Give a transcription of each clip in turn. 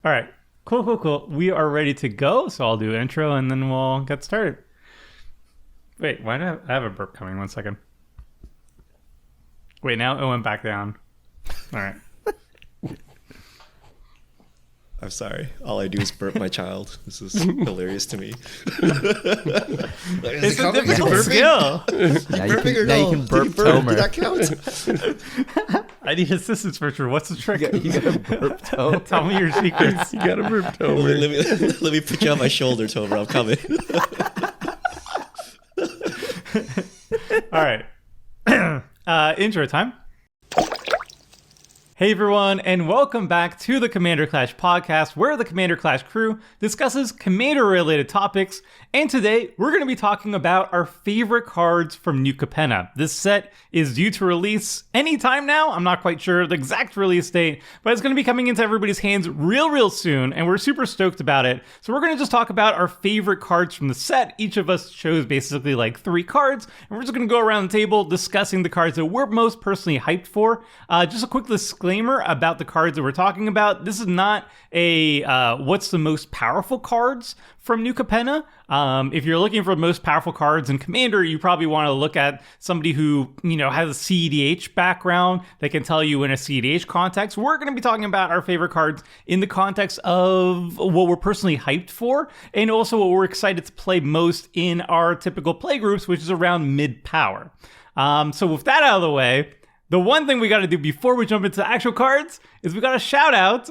All right. Cool. We are ready to go. So I'll do intro and then we'll get started. Wait, why do I have a burp coming? 1 second. Wait, now it went back down. All right. I'm sorry. All I do is burp my child. This is hilarious to me. It's a difficult skill. Now you can burp Tomer. Did that count? I need assistance, Richard. What's the trick? You gotta burp Tomer. Tell me your secrets. You gotta burp Tomer. Let me put you on my shoulder, Tomer. I'm coming. All right. Intro time. Hey everyone, and welcome back to the Commander Clash podcast, where the Commander Clash crew discusses Commander-related topics. And today, we're going to be talking about our favorite cards from New Capenna. This set is due to release anytime now. I'm not quite sure the exact release date, but it's going to be coming into everybody's hands real soon, and we're super stoked about it. So we're going to just talk about our favorite cards from the set. Each of us chose basically like 3 cards, and we're just going to go around the table discussing the cards that we're most personally hyped for. Just a quick disclaimer about the cards that we're talking about. This is not a what's the most powerful cards from New Capenna. If you're looking for the most powerful cards in Commander, you probably want to look at somebody who, has a CEDH background that can tell you in a CEDH context. We're going to be talking about our favorite cards in the context of what we're personally hyped for, and also what we're excited to play most in our typical play groups, which is around mid-power. So with that out of the way, the one thing we got to do before we jump into the actual cards is we got to shout out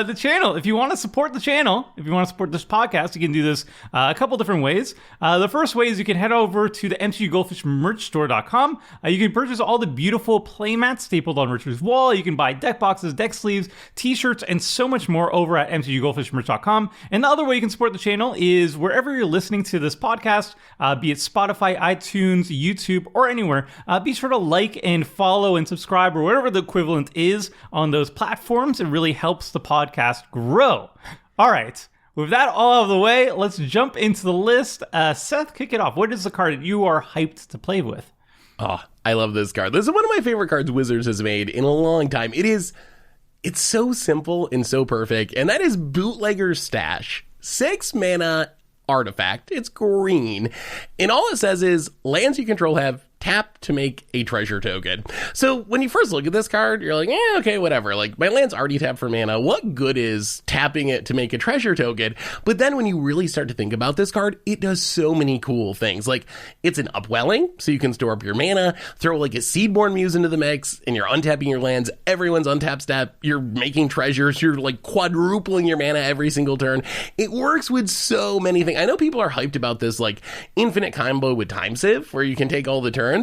the channel. If you want to support the channel, if you want to support this podcast, you can do this a couple different ways. The first way is you can head over to the mtggoldfishmerchstore.com. You can purchase all the beautiful playmats stapled on Richard's wall. You can buy deck boxes, deck sleeves, t-shirts, and so much more over at mtggoldfishmerch.com. And the other way you can support the channel is wherever you're listening to this podcast, be it Spotify, iTunes, YouTube, or anywhere. Be sure to like and follow and subscribe, or whatever the equivalent is on those platforms. It really helps the podcast grow. All right, with that all out of the way, let's jump into the list. Seth, kick it off. What is the card that you are hyped to play with? Oh, I love this card. This is one of my favorite cards Wizards has made in a long time. It's so simple and so perfect, and that is Bootleggers Stash. 6 mana artifact. It's green, and all it says is lands you control have tap to make a treasure token. So when you first look at this card, you're like, okay, whatever. Like, my land's already tapped for mana. What good is tapping it to make a treasure token? But then when you really start to think about this card, it does so many cool things. Like, it's an upwelling, so you can store up your mana, throw like a Seedborn Muse into the mix, and you're untapping your lands. Everyone's untap step. You're making treasures. You're like quadrupling your mana every single turn. It works with so many things. I know people are hyped about this like infinite combo with Time Sieve, where you can take all the turns.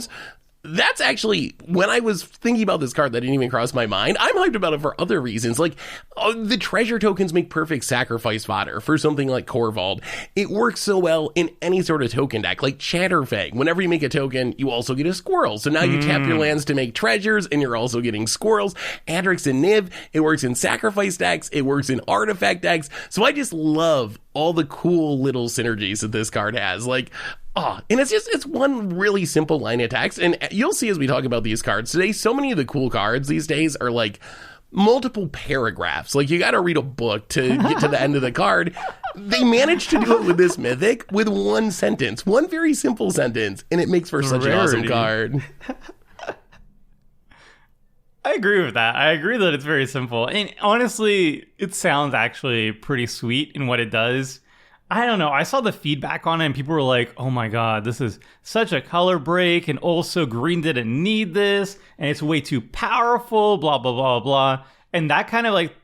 That's actually, when I was thinking about this card, that didn't even cross my mind. I'm hyped about it for other reasons. Like, the treasure tokens make perfect sacrifice fodder for something like Corvold. It works so well in any sort of token deck, like Chatterfang. Whenever you make a token, you also get a squirrel. So now you tap your lands to make treasures, and you're also getting squirrels. Adrix and Niv, it works in sacrifice decks. It works in artifact decks. So I just love all the cool little synergies that this card has. Like, and it's one really simple line of text. And you'll see as we talk about these cards today, so many of the cool cards these days are like multiple paragraphs. Like, you got to read a book to get to the end of the card. They managed to do it with this mythic with one sentence, one very simple sentence, and it makes for such an awesome card. I agree with that. I agree that it's very simple. And honestly, it sounds actually pretty sweet in what it does. I don't know. I saw the feedback on it and people were like, oh my God, this is such a color break. And also green didn't need this. And it's way too powerful, blah, blah, blah, blah. And that kind of like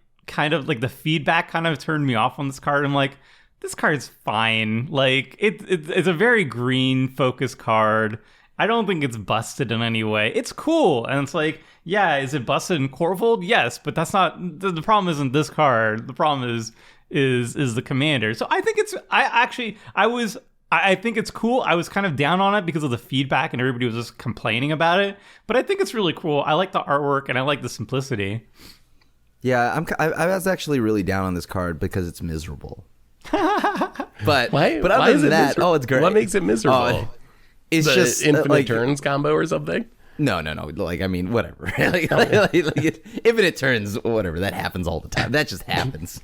the feedback kind of turned me off on this card. I'm like, this card's fine. Like, it's a very green focused card. I don't think it's busted in any way. It's cool. And it's like, yeah, is it busted in Corvold? Yes, but that's not, the problem isn't this card. The problem is the commander. So I think I think it's cool. I was kind of down on it because of the feedback and everybody was just complaining about it. But I think it's really cool. I like the artwork and I like the simplicity. Yeah, I was actually really down on this card because it's miserable. But But other than that, it's great. What makes it miserable? It's just infinite turns combo or something? No. Like, I mean, whatever. Infinite turns, whatever. That happens all the time. That just happens.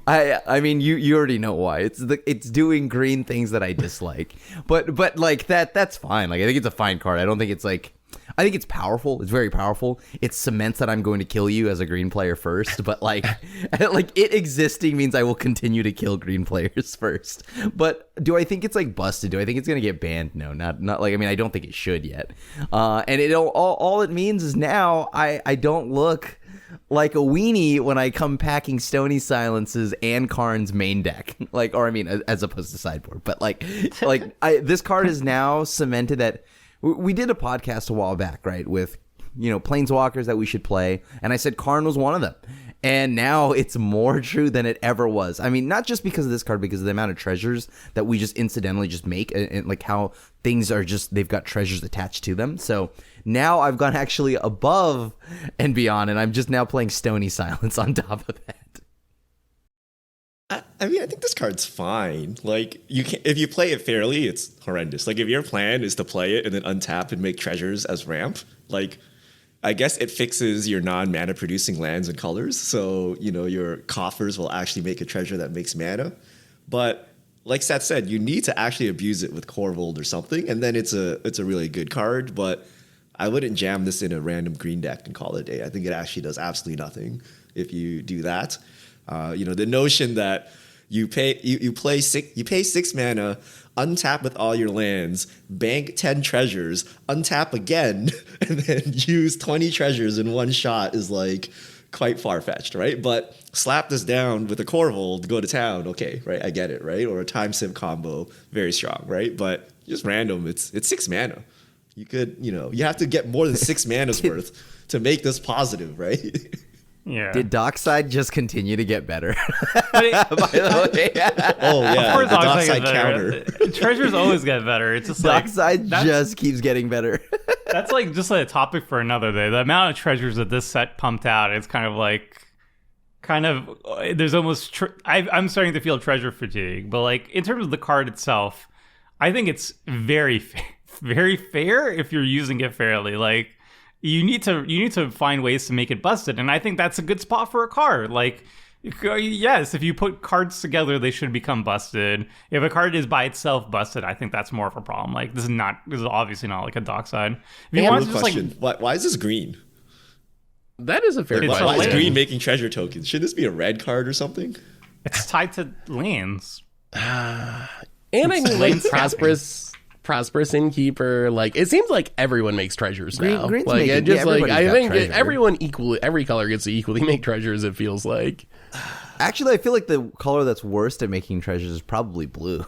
I mean, you already know why. It's doing green things that I dislike. But like that's fine. Like, I think it's a fine card. I don't think it's like. I think it's powerful. It's very powerful. It cements that I'm going to kill you as a green player first. But like it existing means I will continue to kill green players first. But do I think it's like busted? Do I think it's going to get banned? No, not like, I mean, I don't think it should yet. And it all it means is now I don't look like a weenie when I come packing Stony Silences and Karn's main deck. Like, or I mean, as opposed to sideboard. But this card is now cemented that. We did a podcast a while back, right, with, planeswalkers that we should play, and I said Karn was one of them. And now it's more true than it ever was. I mean, not just because of this card, because of the amount of treasures that we just incidentally just make, and like how things are just, they've got treasures attached to them. So now I've gone actually above and beyond, and I'm just now playing Stony Silence on top of that. I mean, I think this card's fine. Like, if you play it fairly, it's horrendous. Like, if your plan is to play it and then untap and make treasures as ramp, like, I guess it fixes your non-mana producing lands and colors. So, your coffers will actually make a treasure that makes mana. But like Seth said, you need to actually abuse it with Corvold or something, and then it's a really good card. But I wouldn't jam this in a random green deck and call it a day. I think it actually does absolutely nothing if you do that. The notion that you pay 6 mana, untap with all your lands, bank 10 treasures, untap again, and then use 20 treasures in one shot is like quite far-fetched, right? But slap this down with a Corvold, go to town, okay, right? I get it, right? Or a time sim combo, very strong, right? But just random, it's 6 mana. You could, you have to get more than 6 mana's worth to make this positive, right? Yeah. Did Dockside just continue to get better? By the way. Oh yeah, the Dockside counter. Treasures always get better. It's just Dockside just keeps getting better. That's like just like a topic for another day. The amount of treasures that this set pumped out, it's there's almost I'm starting to feel treasure fatigue. But like in terms of the card itself, I think it's very very fair if you're using it fairly. Like, you need to find ways to make it busted, and I think that's a good spot for a card. Like, yes, if you put cards together, they should become busted. If a card is by itself busted, I think that's more of a problem. Like, this is obviously not like a Dockside. If you want to question, why is this green? That is a fair question. Why is green making treasure tokens? Should this be a red card or something? It's tied to lands. And I mean, like, Prosperous Innkeeper, like, it seems like everyone makes treasures now. Green's like, making, just like, I think treasure. every color gets to equally make treasures, it feels like. Actually, I feel like the color that's worst at making treasures is probably blue.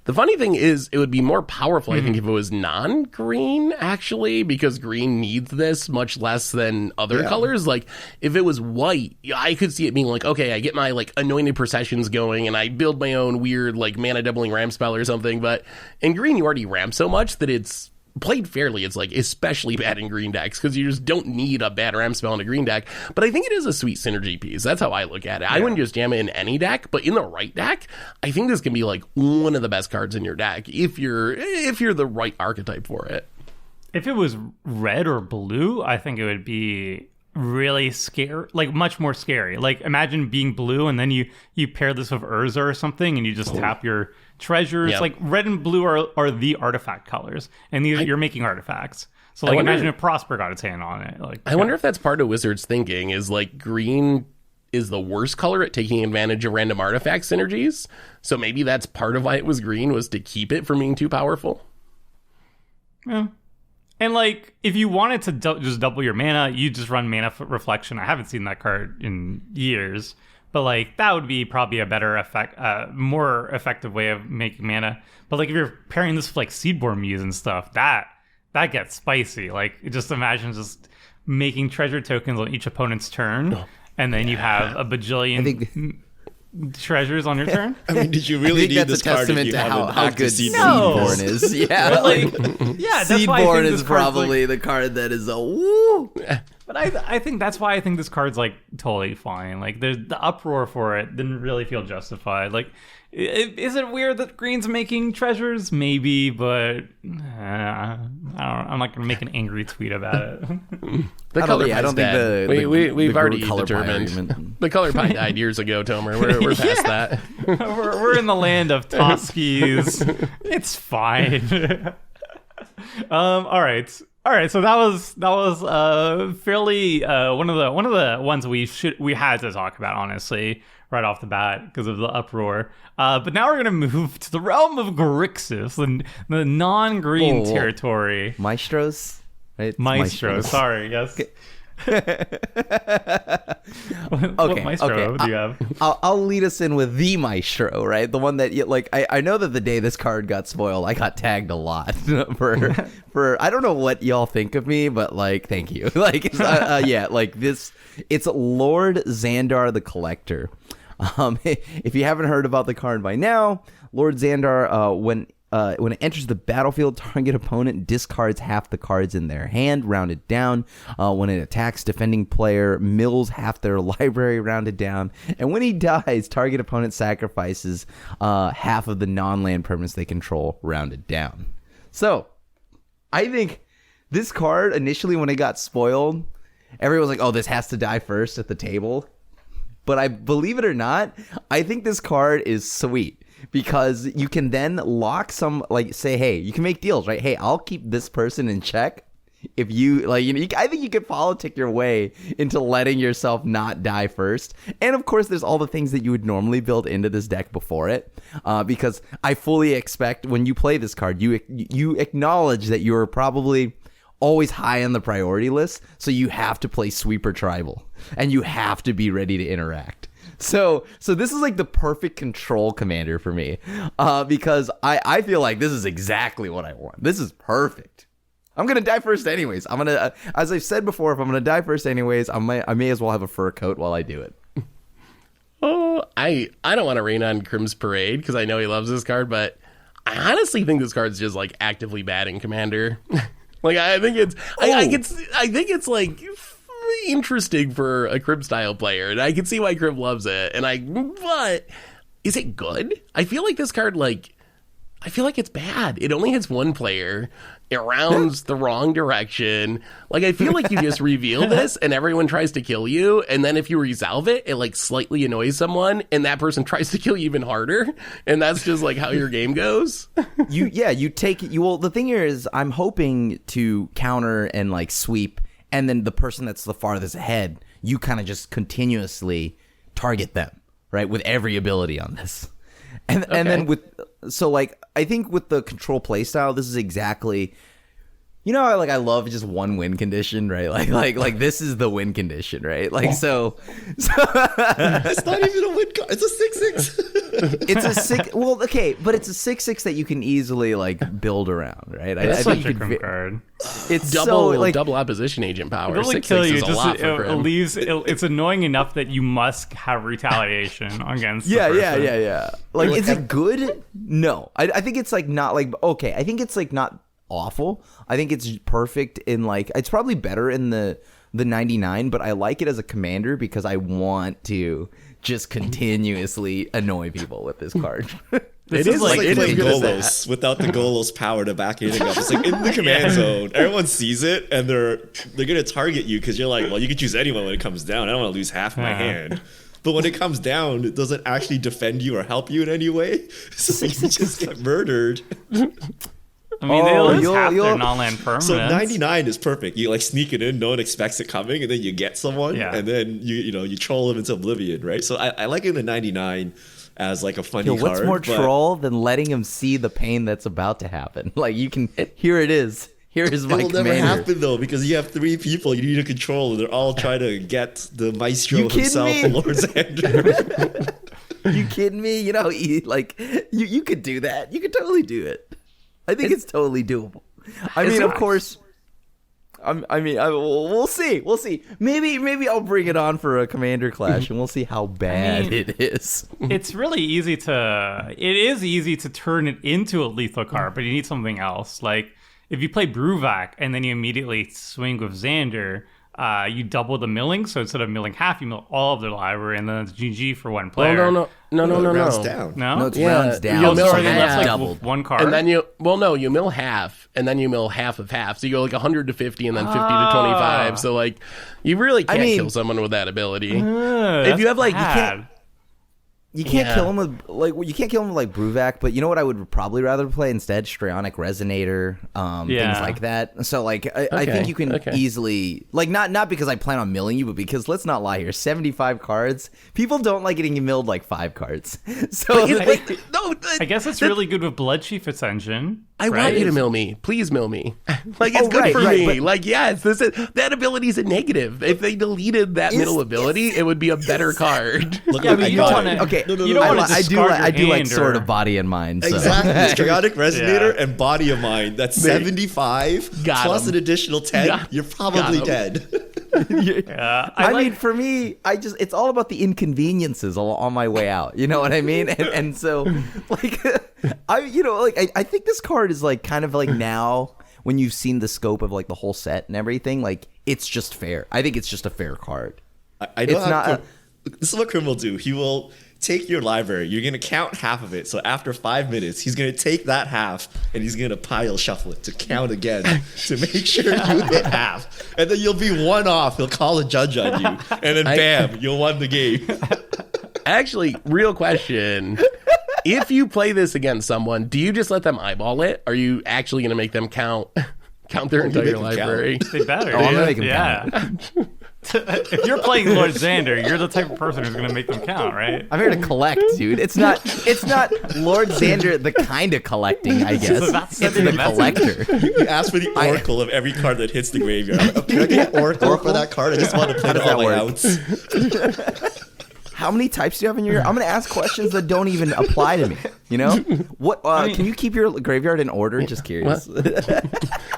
The funny thing is, it would be more powerful, I think, if it was non-green, actually, because green needs this much less than other colors. Like, if it was white, I could see it being like, okay, I get my, like, Anointed Processions going, and I build my own weird, like, mana-doubling ramp spell or something, but in green, you already ramp so much that it's played fairly, it's like especially bad in green decks because you just don't need a bad ramp spell in a green deck. But I think it is a sweet synergy piece. That's how I look at it. Yeah. I wouldn't just jam it in any deck, but in the right deck, I think this can be like one of the best cards in your deck if you're the right archetype for it. If it was red or blue, I think it would be really scary, like much more scary. Like, imagine being blue and then you pair this with Urza or something and you just tap your treasures. Like, red and blue are the artifact colors, and you're making artifacts. So like, imagine if Prosper got its hand on it. Like, I wonder if that's part of Wizards' thinking, is like green is the worst color at taking advantage of random artifact synergies. So maybe that's part of why it was green, was to keep it from being too powerful. Yeah. And like, if you wanted to just double your mana, you just run Mana Reflection. I haven't seen that card in years, but like, that would be probably a better more effective way of making mana. But like, if you're pairing this with like Seedborn Muse and stuff, that gets spicy. Like, just imagine just making treasure tokens on each opponent's turn, and then you have a bajillion treasures on your turn. I mean, did you really need this card if you haven't how good Seedborn is? Yeah, but like, yeah, that's why I Seedborn think is probably the card that is a woo. But I think that's why I think this card's like totally fine. Like the uproar for it didn't really feel justified. Like, is it weird that Green's making treasures? Maybe, but I'm not gonna make an angry tweet about it. The color pie's I don't dead. think We've the already color pie determined argument. the color pie died years ago, Tomer. We're past that. we're in the land of Toskies. It's fine. All right. So that was fairly one of the ones we had to talk about, honestly, right off the bat because of the uproar. But now we're gonna move to the realm of Grixis, the non-green territory. Maestros, right? Maestro. Sorry, yes. What Maestro do you have? I'll lead us in with the Maestro, right? The one that I know that the day this card got spoiled, I got tagged a lot for I don't know what y'all think of me, but like, thank you. Like, it's Lord Xandar the Collector. If you haven't heard about the card by now, Lord Xandar, when it enters the battlefield, target opponent discards half the cards in their hand, rounded down. When it attacks defending player, mills half their library, rounded down. And when he dies, target opponent sacrifices half of the non-land permanents they control, rounded down. So, I think this card, initially when it got spoiled, everyone was like, oh, this has to die first at the table. But I believe it or not, I think this card is sweet. Because you can then lock some, like, say, hey, you can make deals, right? Hey, I'll keep this person in check if you, like, I think you can politic your way into letting yourself not die first. And, of course, there's all the things that you would normally build into this deck before it. Because I fully expect when you play this card, you acknowledge that you're probably always high on the priority list. So you have to play Sweeper Tribal. And you have to be ready to interact. So this is like the perfect control commander for me, because I feel like this is exactly what I want. This is perfect. I'm gonna die first anyways. I'm gonna, as I've said before, if I'm gonna die first anyways, I may as well have a fur coat while I do it. Oh, I don't want to rain on Crim's parade because I know he loves this card, but I honestly think this card's just like actively bad in Commander. Like I think it's I think it's like interesting for a Crib style player, and I can see why Crib loves it. But is it good? I feel like this card, I feel like it's bad. It only hits one player. It rounds the wrong direction. Like, I feel like you just reveal this and everyone tries to kill you, and then if you resolve it, it slightly annoys someone, and that person tries to kill you even harder, and that's just how your game goes. You take it. Well, the thing here is, I'm hoping to counter and sweep. And then the person that's the farthest ahead, you kind of just continuously target them, right? With every ability on this. And then I think with the control playstyle, this is exactly, I love just one win condition, right? Like this is the win condition, right? It's not even a win card. It's a 6/6. It's a 6. Well, okay, but it's a 6/6 that you can easily build around, right? It's I think such a Crim card. It's double opposition agent power. It'll 6/6 kill you. is a lot for Crim. It's annoying enough that you must have retaliation against. Yeah. Like, is it good? No, I think it's not okay. I think it's not awful. I think it's perfect in it's probably better in the 99, but I like it as a commander because I want to just continuously annoy people with this card. It is like playing Golos without the Golos power to back anything up. It's in the command zone. Everyone sees it, and they're gonna target you because you're well, you can choose anyone when it comes down. I don't want to lose half my hand. But when it comes down, it doesn't actually defend you or help you in any way. So you just get murdered. I mean, they lose half their non-land permanents. So 99 is perfect. You sneak it in, no one expects it coming, and then you get someone, and then you troll them into oblivion, right? So I like it in 99 as a funny card. What's more troll than letting him see the pain that's about to happen? You can, here it is. Here is my commander. It'll never happen though, because you have 3 people you need to control, and they're all trying to get the Maestro himself, Lord Xandar. You kidding me? You could do that. You could totally do it. I think it's totally doable. I mean, of course. We'll see. We'll see. Maybe I'll bring it on for a commander clash, and we'll see how bad it is. It's really easy to. It is easy to turn it into a lethal card, but you need something else. If you play Bruvac and then you immediately swing with Xander, you double the milling. So instead of milling half, you mill all of the library, and then it's GG for one player. No. Rounds down. No, it's rounds down. You'll mill sorry, then half, that's like doubled. one card. and then you mill half, and then you mill half of half. So you go like 100 to 50, and then 50 to 25. So like, you really can't kill someone with that ability. If you have like, You can't kill him with Bruvac, but you know what I would probably rather play instead? Strionic Resonator, things like that. So like I think you can easily not because I plan on milling you, but because let's not lie here, 75 cards. People don't like getting milled like 5 cards. So I guess it's really good with Bloodchief Ascension. I want you to mill me. Please mill me. Like, it's good for me. But, like, yes, that ability is a negative. If they deleted that middle ability, it would be a better card. Look, Yeah, but you don't want to. okay, You don't want to I do like Sword of Body and Mind. So. Exactly. Strionic Resonator and Body of Mind. That's 75 Got plus him. an additional 10. You're probably dead. I mean, for me, it's all about the inconveniences on my way out. You know what I mean? And so, like, I think this card is like kind of like now when you've seen the scope of like the whole set and everything, like it's just fair. I think it's just a fair card. I know this is what Krim will do. He will take your library. You're going to count half of it. So after 5 minutes, he's going to take that half and he's going to pile shuffle it to count again to make sure you hit half. And then you'll be one off. He'll call a judge on you. And then bam, you'll won the game. Actually, real question. If you play this against someone, do you just let them eyeball it? Are you actually going to make them count their entire library? They better. I'm gonna make them count. If you're playing Lord Xander, you're the type of person who's going to make them count, right? I'm here to collect, dude. It's not Lord Xander the kind of collecting, I guess. So that's It's sending the a message. collector. You ask for the oracle of every card that hits the graveyard. Can I get oracle for that card? I just want to play does all that my work? outs. How many types do you have in your? I'm going to ask questions that don't even apply to me. You know what? Can you keep your graveyard in order? Just curious.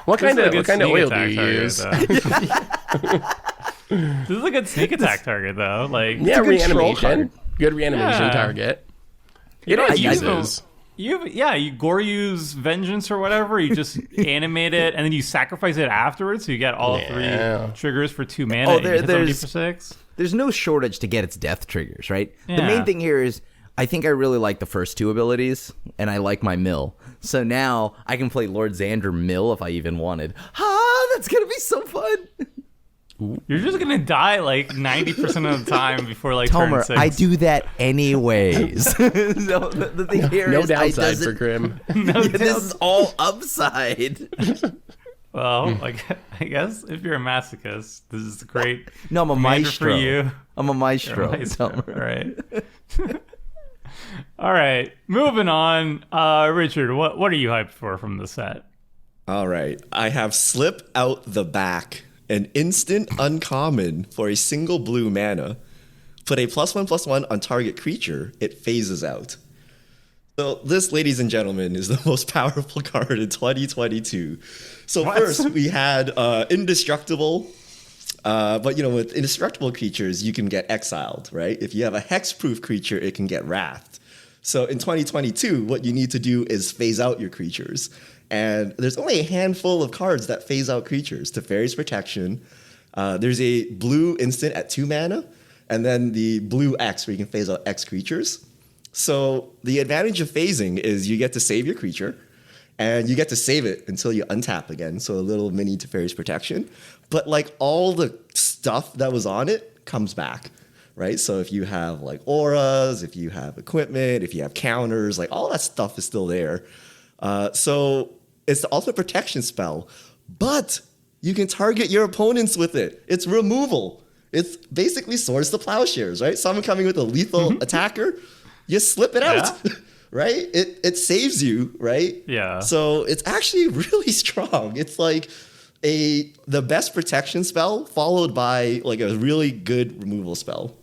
What kind of This oil do you use? This is a good sneak attack target, though. Like, Yeah, a good troll reanimation. Good reanimation Yeah. target. you know, It you uses. you Goryu's Vengeance or whatever. You just animate it and then you sacrifice it afterwards, so you get all 3 triggers for 2 mana. Oh, and you hit somebody there's- for 6. There's no shortage to get its death triggers, right? The Yeah. main thing here is I think I really like the first 2 abilities, and I like my mill. So now I can play Lord Xander mill if I even wanted. That's gonna be so fun. You're just gonna die like 90% of the time before like turn Tomer, 6. I do that anyways. So the thing here No is downside for Grim. this is all upside. Well, like I guess if you're a masochist, this is a great. No, I'm a commander maestro. for you. I'm a maestro. Maestro. Tomer. All right. All right. Moving on. Richard, what are you hyped for from the set? All right. I have Slip Out the Back, an instant uncommon for a single blue mana. Put a +1/+1 on target creature. It phases out. So this, ladies and gentlemen, is the most powerful card in 2022. So first we had Indestructible. But with indestructible creatures, you can get exiled, right? If you have a hexproof creature, it can get wrathed. So in 2022, what you need to do is phase out your creatures. And there's only a handful of cards that phase out creatures. Teferi's Protection. There's a blue instant at 2 mana, and then the blue X where you can phase out X creatures. So the advantage of phasing is you get to save your creature, and you get to save it until you untap again. So a little mini Teferi's Protection. But like all the stuff that was on it comes back, right? So if you have like auras, if you have equipment, if you have counters, like all that stuff is still there. So it's the ultimate protection spell, but you can target your opponents with it. It's removal. It's basically Swords to Plowshares, right? Someone coming with a lethal attacker, you slip it out, right? It saves you, right? Yeah. So it's actually really strong. It's like the best protection spell followed by like a really good removal spell.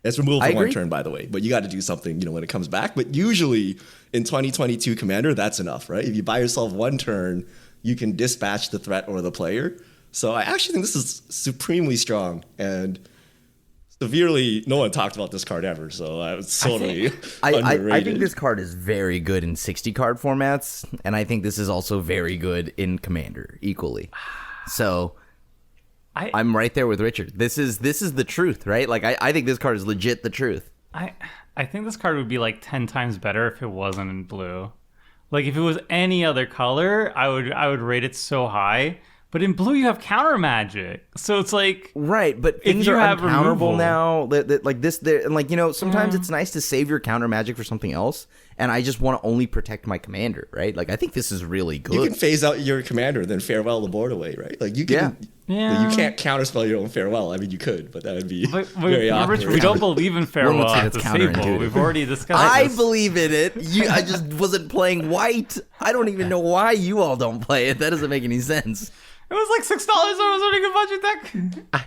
It's removal for 1 turn, by the way, but you got to do something, when it comes back. But usually in 2022 Commander, that's enough, right? If you buy yourself 1 turn, you can dispatch the threat or the player. So I actually think this is supremely strong and severely. No one talked about this card ever, so it's totally underrated. I think this card is very good in 60 card formats, and I think this is also very good in Commander equally. So I'm right there with Richard. This is the truth, right? Like I think this card is legit the truth. I think this card would be like 10 times better if it wasn't in blue. Like if it was any other color, I would rate it so high. But in blue, you have counter magic, so it's like right. But things you are have uncounterable removal now. That like this, and like sometimes it's nice to save your counter magic for something else. And I just want to only protect my commander, right? Like I think this is really good. You can phase out your commander, then farewell the board away, right? Like you can. Yeah. You can't counterspell your own farewell. I mean, you could, but that would be very awkward. Rich, we don't believe in farewell say at that's the table. counterintuitive. We've already discussed I this. believe in it. I just wasn't playing white. I don't even know why you all don't play it. That doesn't make any sense. It was like $6. I was running a budget deck.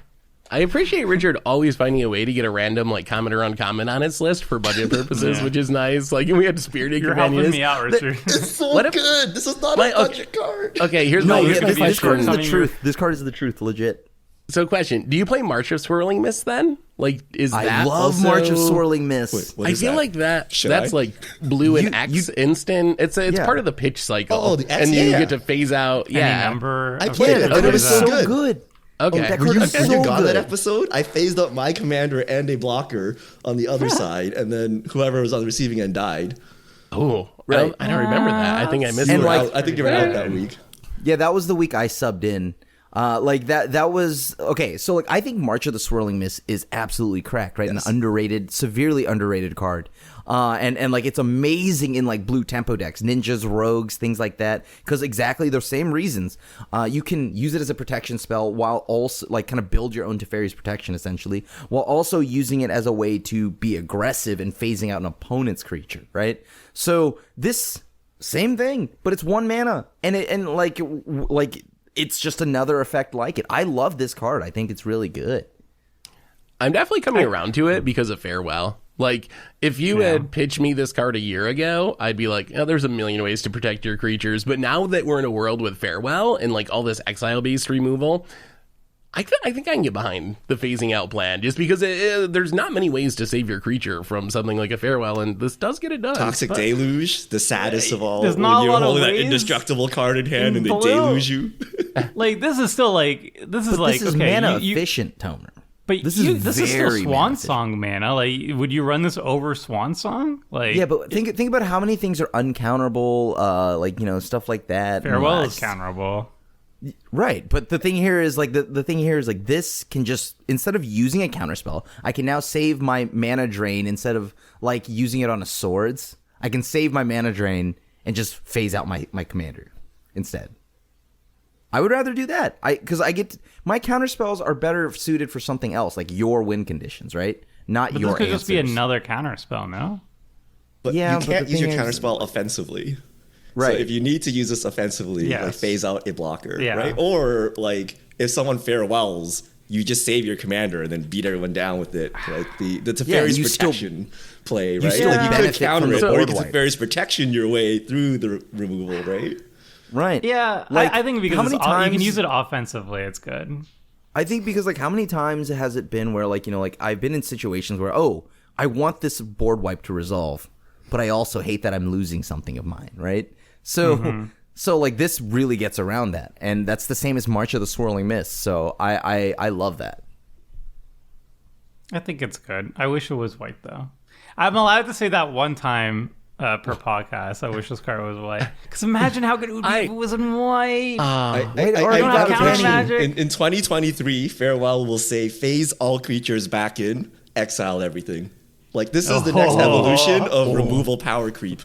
I appreciate Richard always finding a way to get a random like common or uncommon on his list for budget purposes, which is nice. Like we had Spirited You're Companion. helping me out, Richard. It's so What if- good. This is not a budget card. Okay, here's No, my this card is the Coming- truth. This card is the truth, legit. So question, do you play March of Swirling Mist then? Like is that I love also... March of Swirling Mist. Wait, what I is feel that? like that's I? like blue and X instant. It's Yeah. part of the pitch cycle. Oh, the X, and you yeah. get to phase out. Any Yeah. number. I of played cards it, but it was that- so good. Okay. that Were card you, is were so you gone good. that episode? I phased up my commander and a blocker on the other side, and then whoever was on the receiving end died. Oh, Right. I don't remember that. I think I missed And it. like- I think you were out that week. Yeah, that was the week I subbed in. Like that was okay. So like I think March of the Swirling Mist is absolutely cracked, right? Yes. An underrated, severely underrated card. And like it's amazing in like blue tempo decks, ninjas, rogues, things like that, because exactly those same reasons. You can use it as a protection spell while also like kind of build your own Teferi's protection essentially, while also using it as a way to be aggressive and phasing out an opponent's creature, right? So this same thing, but it's 1 mana, and like it's just another effect like it. I love this card. I think it's really good. I'm definitely coming around to it because of Farewell. Like, if you had pitched me this card a year ago, I'd be like, oh, there's a million ways to protect your creatures. But now that we're in a world with Farewell and like all this exile-based removal, I think I can get behind the phasing out plan just because there's not many ways to save your creature from something like a Farewell, and this does get it done. Toxic Deluge, the saddest of all. There's not when a you're lot of holding that ways indestructible card in hand in and they blue. deluge you. Like this is still like this is But like this is okay, mana you, efficient, Tomer. but this you, is this is still very Swan mana efficient. Song mana. Like, would you run this over Swan Song? Like, Yeah, but think about how many things are uncounterable, like stuff like that. Farewell And, is counterable. Right, but the thing here is like the thing here is like this can just, instead of using a counterspell, I can now save my mana drain instead of like using it on a swords. I can save my mana drain and just phase out my commander instead. I would rather do that. Because I get my counterspells are better suited for something else, like your win conditions, right? Not But your this could answers. just be another counterspell, no? But Yeah, you but can't the use your thing is- counterspell offensively. Right. So if you need to use this offensively, Yes. like phase out a blocker, Yeah. right? Or like if someone farewells, you just save your commander and then beat everyone down with it. Like the Teferi's you still- protection play, right? still Like you could benefit counter from it, the or you board could wipe. Teferi's protection your way through the removal, right? Right. Yeah, Like, I think because how many you can times- use it offensively, it's good. I think because like how many times has it been where like like I've been in situations where I want this board wipe to resolve, but I also hate that I'm losing something of mine, right? So so like this really gets around that, and that's the same as March of the Swirling Mist. So I love that. I think it's good. I wish it was white though. I'm allowed to say that one time per podcast. I wish this card was white. Because imagine how good it would be if it was in white. Wait, or I don't got have a counter prediction. magic. In 2023, Farewell will say phase all creatures back in, exile everything. Like this is the next evolution of removal power creep.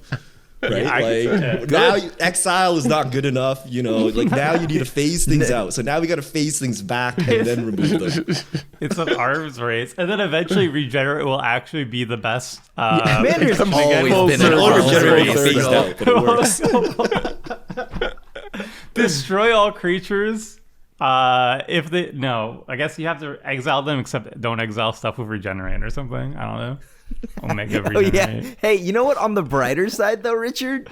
Right? Yeah, I can see like that. now exile is not good enough, like now you need to phase things out. So now we gotta phase things back and then remove them. It's an arms race, and then eventually regenerate will actually be the best. Commander's coming always again. been an Or arms regenerate race, phased though. out, but it works. Destroy all creatures. If they I guess you have to exile them, except don't exile stuff with regenerate or something. I don't know. Omega Oh regenerate. yeah. Hey, you know what? On the brighter side though, Richard,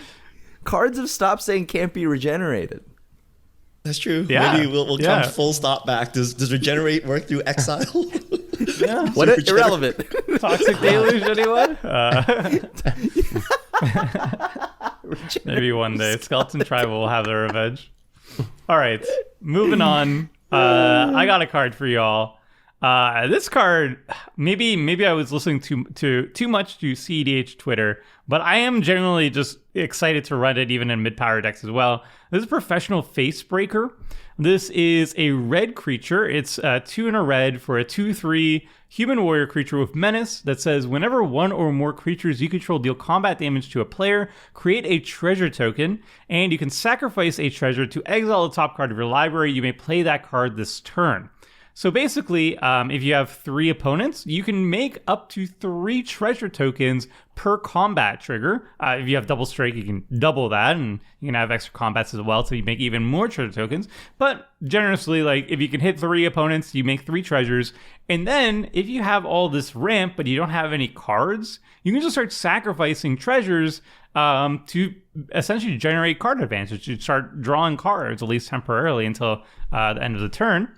cards have stopped saying can't be regenerated. That's true. Yeah. Maybe we'll Yeah. come full stop back. Does regenerate work through exile? Yeah. What? Irrelevant. Toxic deluge, anyone? Maybe one day. Skeleton Tribe will have their revenge. All right. Moving on. I got a card for y'all. This card, maybe I was listening too much to CEDH Twitter, but I am generally just excited to run it even in mid-power decks as well. This is Professional Facebreaker. This is a red creature. It's 2 and a red for a 2/3 human warrior creature with Menace that says whenever one or more creatures you control deal combat damage to a player, create a treasure token, and you can sacrifice a treasure to exile the top card of your library. You may play that card this turn. So basically, if you have 3 opponents, you can make up to 3 treasure tokens per combat trigger. If you have double strike, you can double that, and you can have extra combats as well, so you make even more treasure tokens. But generously, like if you can hit 3 opponents, you make 3 treasures. And then if you have all this ramp, but you don't have any cards, you can just start sacrificing treasures to essentially generate card advantage. You start drawing cards, at least temporarily, until the end of the turn.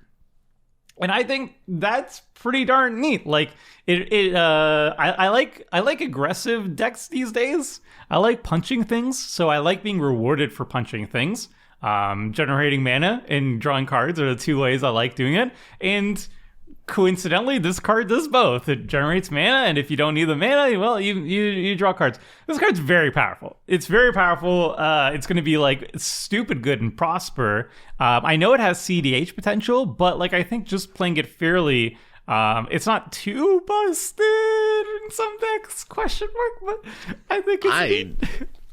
And I think that's pretty darn neat. Like I like aggressive decks these days. I like punching things, so I like being rewarded for punching things. Generating mana and drawing cards are the 2 ways I like doing it. And coincidentally, this card does both. It generates mana, and if you don't need the mana, well, you draw cards. This card's very powerful. It's very powerful. It's going to be like stupid good and prosper. I know it has CDH potential, but like I think just playing it fairly, it's not too busted in some decks. Question mark, but I think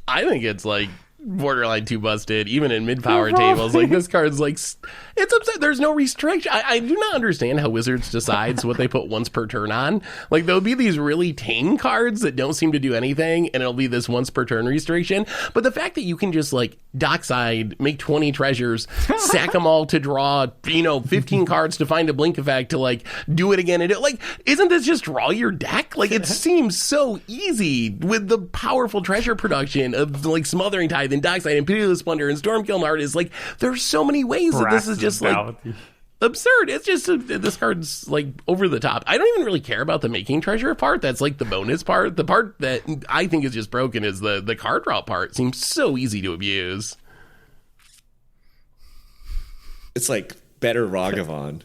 I think it's like borderline too busted, even in mid-power tables. Like this card's like, it's upset. There's no restriction. I do not understand how Wizards decides what they put once per turn on. Like there'll be these really tame cards that don't seem to do anything, and it'll be this once per turn restriction. But the fact that you can just like dockside, make 20 treasures, sack them all to draw, 15 cards to find a blink effect to like do it again, and like, isn't this just draw your deck? Like it seems so easy with the powerful treasure production of like Smothering Tithe and Dockside and Pitiless Splendor and Stormkiln Artist. Like there's so many ways that this is just like absurd. It's just this card's like over the top. I don't even really care about the making treasure part. That's like the bonus part. The part that I think is just broken is the card draw part. Seems so easy to abuse. It's like better Ragavan.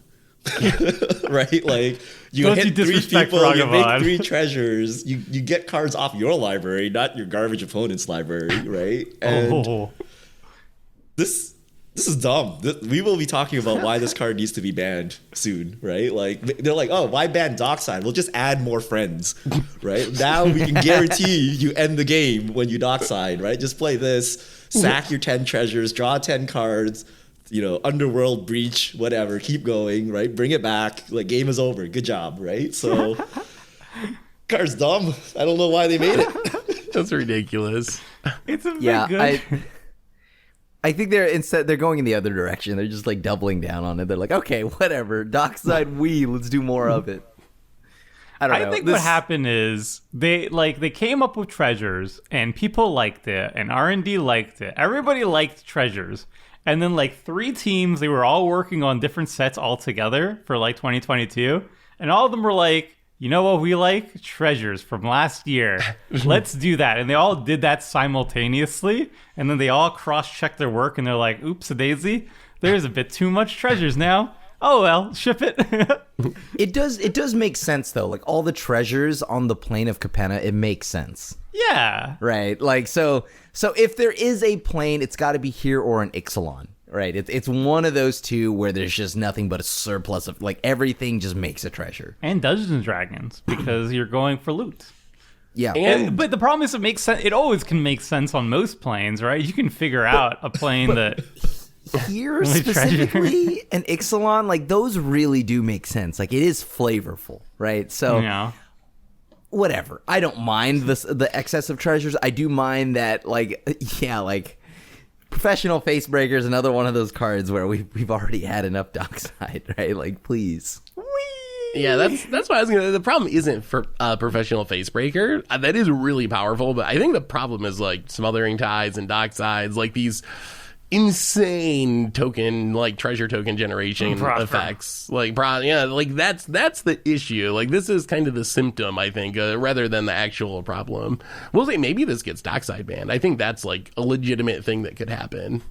Right? Like you Don't hit you 3 disrespect people, you Ragavan. make 3 treasures, you get cards off your library, not your garbage opponent's library, right? And this is dumb. We will be talking about why this card needs to be banned soon, right? Like they're like, oh, why ban Dockside? We'll just add more friends, right? Now we can guarantee you end the game when you Dockside, right? Just play this, sack your 10 treasures, draw 10 cards, Underworld Breach, whatever, keep going, right? Bring it back. Like game is over. Good job, right? So card's dumb. I don't know why they made it. That's ridiculous. It's a bit good. I think they're going in the other direction. They're just like doubling down on it. They're like, okay, whatever. Dockside let's do more of it. I don't know. I think what happened is they came up with treasures and people liked it and R&D liked it. Everybody liked treasures. And then like 3 teams, they were all working on different sets all together for like 2022. And all of them were like, you know what we like? Treasures from last year. Let's do that. And they all did that simultaneously. And then they all cross-checked their work and they're like, oops-a-daisy, there's a bit too much treasures now. Oh well, ship it. It does make sense though. Like all the treasures on the plane of Capenna, it makes sense. Yeah. Right. Like so if there is a plane, it's got to be here or an Ixalan. Right. It's one of those 2 where there's just nothing but a surplus of like everything just makes a treasure. And Dungeons and Dragons because you're going for loot. Yeah. But the problem is it makes sense. It always can make sense on most planes, right? You can figure out a plane that here specifically an Ixalan, like those really do make sense. Like it is flavorful, right? So yeah. Whatever. I don't mind the excess of treasures. I do mind that like Professional Facebreaker is another one of those cards where we've already had enough Dockside, right? Like please. Yeah, that's why I was gonna. The problem isn't for Professional Facebreaker. That is really powerful, but I think the problem is like Smothering Tides and Docksides, like these insane token, like treasure token generation effects. Like, like that's the issue. Like this is kind of the symptom, I think, rather than the actual problem. We'll say maybe this gets Dockside banned. I think that's like a legitimate thing that could happen.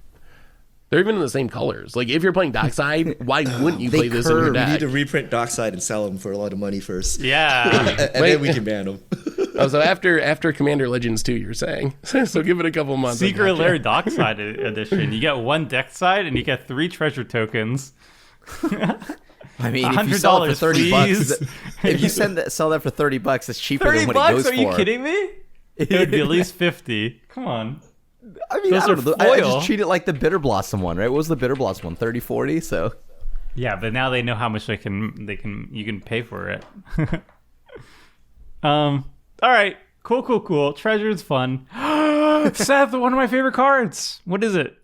They're even in the same colors. Like, if you're playing Dockside, why wouldn't you play this in your We deck? need to reprint Dockside and sell them for a lot of money first. Yeah. And then we can ban them. Oh, so after Commander Legends 2, you're saying? So give it a couple months. Secret Lair Dockside edition. You get 1 deck side and you get 3 treasure tokens. I mean, if you sell it for $30, please. if you sell that for $30, it's cheaper than what $30? it goes for. Are you kidding me? It would be at least 50. Come on. I mean, Those I don't know. are I foil. just treat it like the Bitter Blossom one, right? What was the Bitter Blossom one? 30, 40? So Yeah, but now they know how much you can pay for it. All right. Cool. Treasure's fun. Seth, one of my favorite cards. What is it?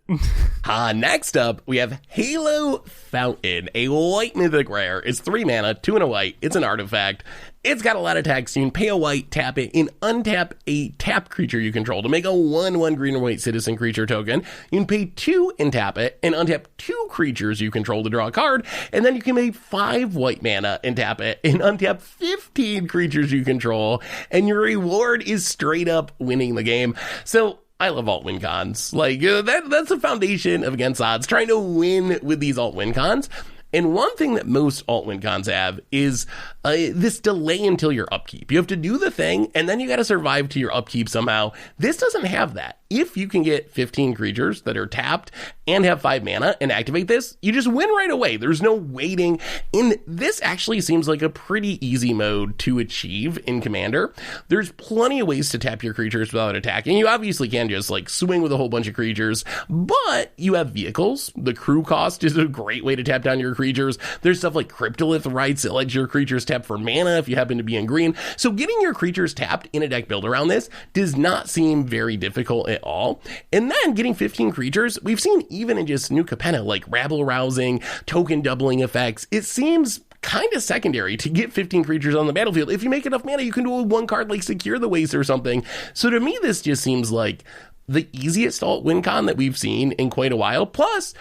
Next up, we have Halo Fountain, a white mythic rare. It's 3 mana, 2 and a white. It's an artifact. It's got a lot of tax. You can pay a white, tap it, and untap a tapped creature you control to make a 1/1 green or white citizen creature token. You can pay 2 and tap it, and untap 2 creatures you control to draw a card, and then you can pay 5 white mana and tap it, and untap 15 creatures you control, and your reward is straight up winning the game. So I love alt-win cons. Like, that's the foundation of Against Odds, trying to win with these alt-win cons. And one thing that most alt-win cons have is this delay until your upkeep. You have to do the thing, and then you got to survive to your upkeep somehow. This doesn't have that. If you can get 15 creatures that are tapped and have 5 mana and activate this, you just win right away. There's no waiting. And this actually seems like a pretty easy mode to achieve in Commander. There's plenty of ways to tap your creatures without attacking. You obviously can just like swing with a whole bunch of creatures, but you have vehicles. The crew cost is a great way to tap down your creatures. There's stuff like Cryptolith rights that lets your creatures tap for mana if you happen to be in green. So getting your creatures tapped in a deck built around this does not seem very difficult at all. And then getting 15 creatures, we've seen even in just new Capenna, like rabble rousing, token doubling effects. It seems kind of secondary to get 15 creatures on the battlefield. If you make enough mana, you can do a 1 card like Secure the Waste or something. So to me, this just seems like the easiest alt-win con that we've seen in quite a while. Plus,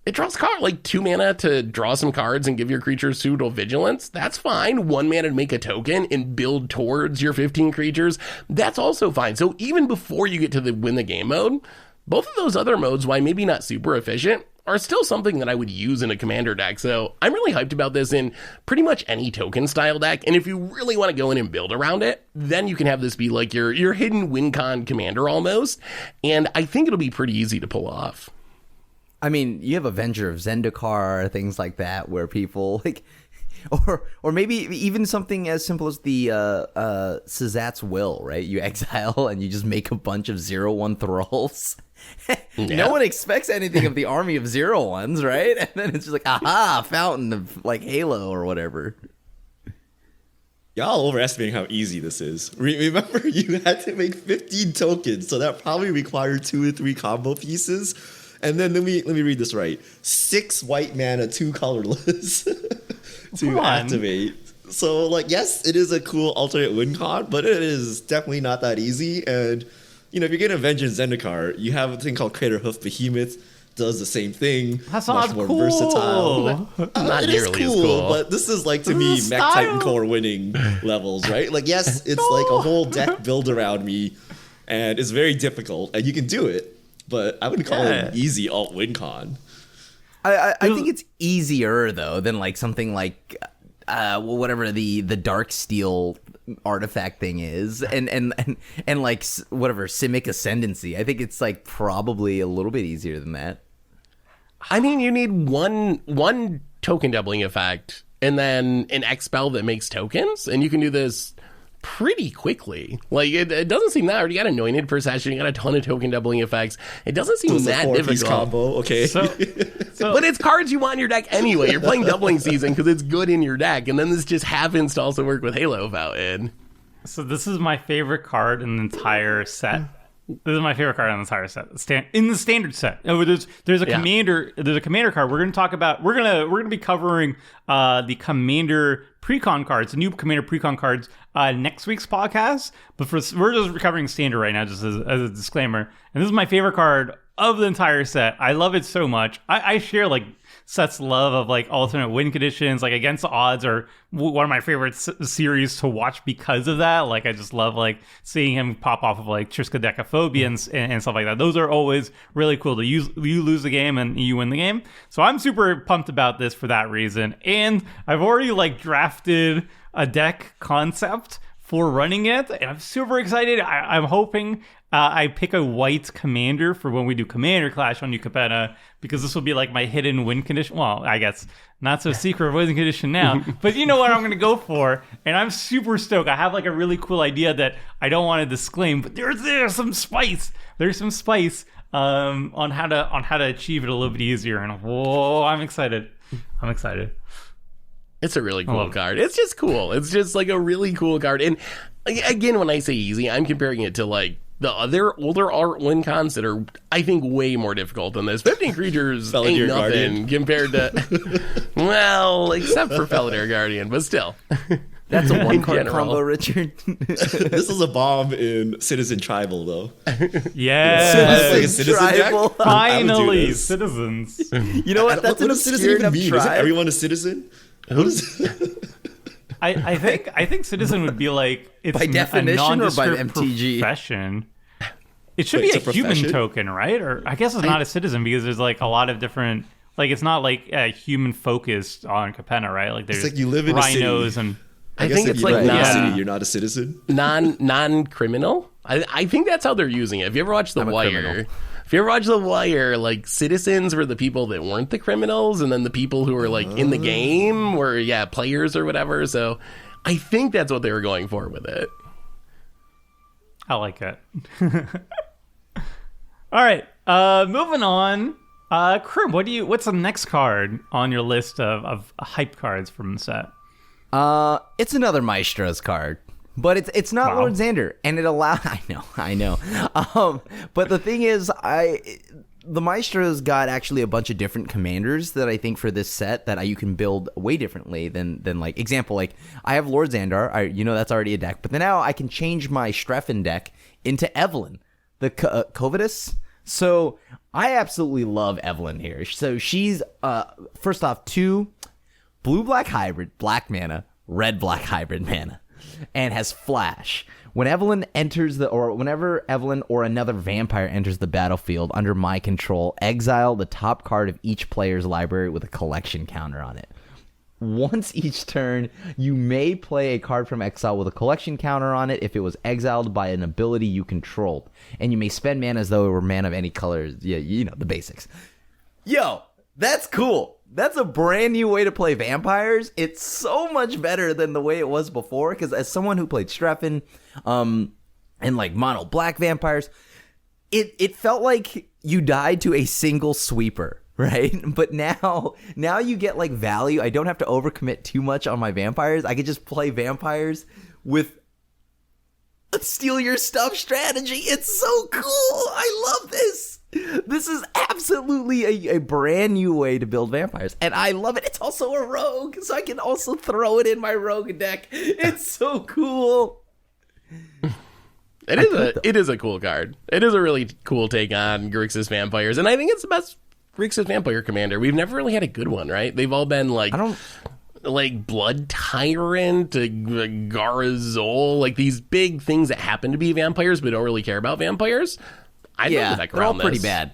it draws card like 2 mana to draw some cards and give your creatures pseudo vigilance. That's fine. 1 mana to make a token and build towards your 15 creatures. That's also fine. So even before you get to the win the game mode, both of those other modes, while maybe not super efficient, are still something that I would use in a Commander deck. So I'm really hyped about this in pretty much any token style deck. And if you really want to go in and build around it, then you can have this be like your hidden win con Commander almost. And I think it'll be pretty easy to pull off. I mean, you have Avenger of Zendikar, things like that, where people like, or maybe even something as simple as the Sazat's Will, right? You exile and you just make a bunch of 0/1 thralls. Yeah. No one expects anything of the army of 0/1s, right? And then it's just like, aha, fountain of like Halo or whatever. Y'all overestimating how easy this is. Remember, you had to make 15 tokens, so that probably required 2 or 3 combo pieces. And then let me read this right. 6 white mana, 2 colorless to activate. So, like, yes, it is a cool alternate win con, but it is definitely not that easy. And, you know, if you're getting Avenger Zendikar, you have a thing called Crater Hoof Behemoth, does the same thing. That's much not more cool. versatile. Not it is nearly as cool. But this is like, to me, is Mech style. Titan Core winning levels, right? Like, yes, it's like a whole deck build around me, and it's very difficult, and you can do it. But I wouldn't call it an easy alt-win con. I think it's easier though than like something like whatever the Dark Steel artifact thing is, and like whatever Simic Ascendancy. I think it's like probably a little bit easier than that. I mean, you need one token doubling effect and then an X spell that makes tokens, and you can do this pretty quickly. Like, it doesn't seem that hard. You got Anointed Procession, you got a ton of token doubling effects. It doesn't seem It's a that 4-piece difficult. combo, okay. So But it's cards you want in your deck anyway. You're playing Doubling Season because it's good in your deck, and then this just happens to also work with Halo Fountain. So this is my favorite card in the entire set. This is my favorite card in the entire set. In the standard set. There's a commander. There's a commander card. We're gonna be covering the commander precon cards, the new commander precon cards, next week's podcast. But we're just covering standard right now, just as a disclaimer. And this is my favorite card of the entire set. I love it so much. I share like Seth's love of like alternate win conditions. Like Against the Odds are one of my favorite series to watch because of that. Like I just love like seeing him pop off of like triskaidekaphobia and stuff like that. Those are always really cool. You lose the game and you win the game. So I'm super pumped about this for that reason. And I've already like drafted a deck concept for running it, and I'm super excited. I'm hoping I pick a white commander for when we do Commander Clash on New Capenna, because this will be like my hidden win condition. Well, I guess not so secret win condition now, but you know what I'm going to go for, and I'm super stoked. I have like a really cool idea that I don't want to disclaim, but there's some spice. There's some spice on how to achieve it a little bit easier, and whoa, I'm excited. I'm excited. It's a really cool card. It's just cool. It's just like a really cool card. And again, when I say easy, I'm comparing it to like the other older art win cons that are, I think, way more difficult than this. 15 creatures ain't nothing compared to, well, except for Felidar Guardian, but still. That's a one-card combo, Richard. This is a bomb in Citizen Tribal, though. Yes. Like a Citizen Tribal. deck? Finally, citizens. You know what? That's What an does Citizen obscure even enough mean? tribe. Isn't everyone a citizen? What is I think citizen would be like it's By definition a or by nondescript MTG? profession. It should Wait, be it's a a human profession? token, right? Or I guess it's not a citizen because there's like a lot of different. Like it's not like human focused on Capenna, right? Like there's like you live in a city. rhinos and. I guess think if it's you like live in a non- city, you're not a citizen. non-criminal. I think that's how they're using it. If you ever watch The I'm a Wire, criminal. if you ever watch The Wire, like citizens were the people that weren't the criminals, and then the people who were like in the game were players or whatever. So I think that's what they were going for with it. I like it. All right, moving on. Krim, what's the next card on your list of hype cards from the set? It's another Maestro's card, but it's not Wow. Lord Xander, and it allows. I know. But the thing is, the Maestro's got actually a bunch of different commanders that I think for this set that you can build way differently than like example, like I have Lord Xandar. That's already a deck, but then now I can change my Streffen deck into Evelyn, the Covetous. So I absolutely love Evelyn here. So she's first off 2 blue-black hybrid, black mana, red-black hybrid mana, and has flash. When Evelyn whenever Evelyn or another vampire enters the battlefield under my control, exile the top card of each player's library with a collection counter on it. Once each turn, you may play a card from exile with a collection counter on it if it was exiled by an ability you controlled. And you may spend mana as though it were mana of any color. Yeah, you know, the basics. Yo, that's cool. That's a brand new way to play vampires. It's so much better than the way it was before, because as someone who played Streffen, and like mono black vampires, it felt like you died to a single sweeper, right? But now you get like value. I don't have to overcommit too much on my vampires. I could just play vampires with steal your stuff strategy. It's so cool. I love this. This is absolutely a brand new way to build vampires, and I love it. It's also a rogue, so I can also throw it in my rogue deck. It's so cool. It is a cool card. It is a really cool take on Grixis vampires, and I think it's the best Grixis vampire commander. We've never really had a good one, right? They've all been like Blood Tyrant, Garazol, like these big things that happen to be vampires but don't really care about vampires. I love the deck they're all around pretty this. bad.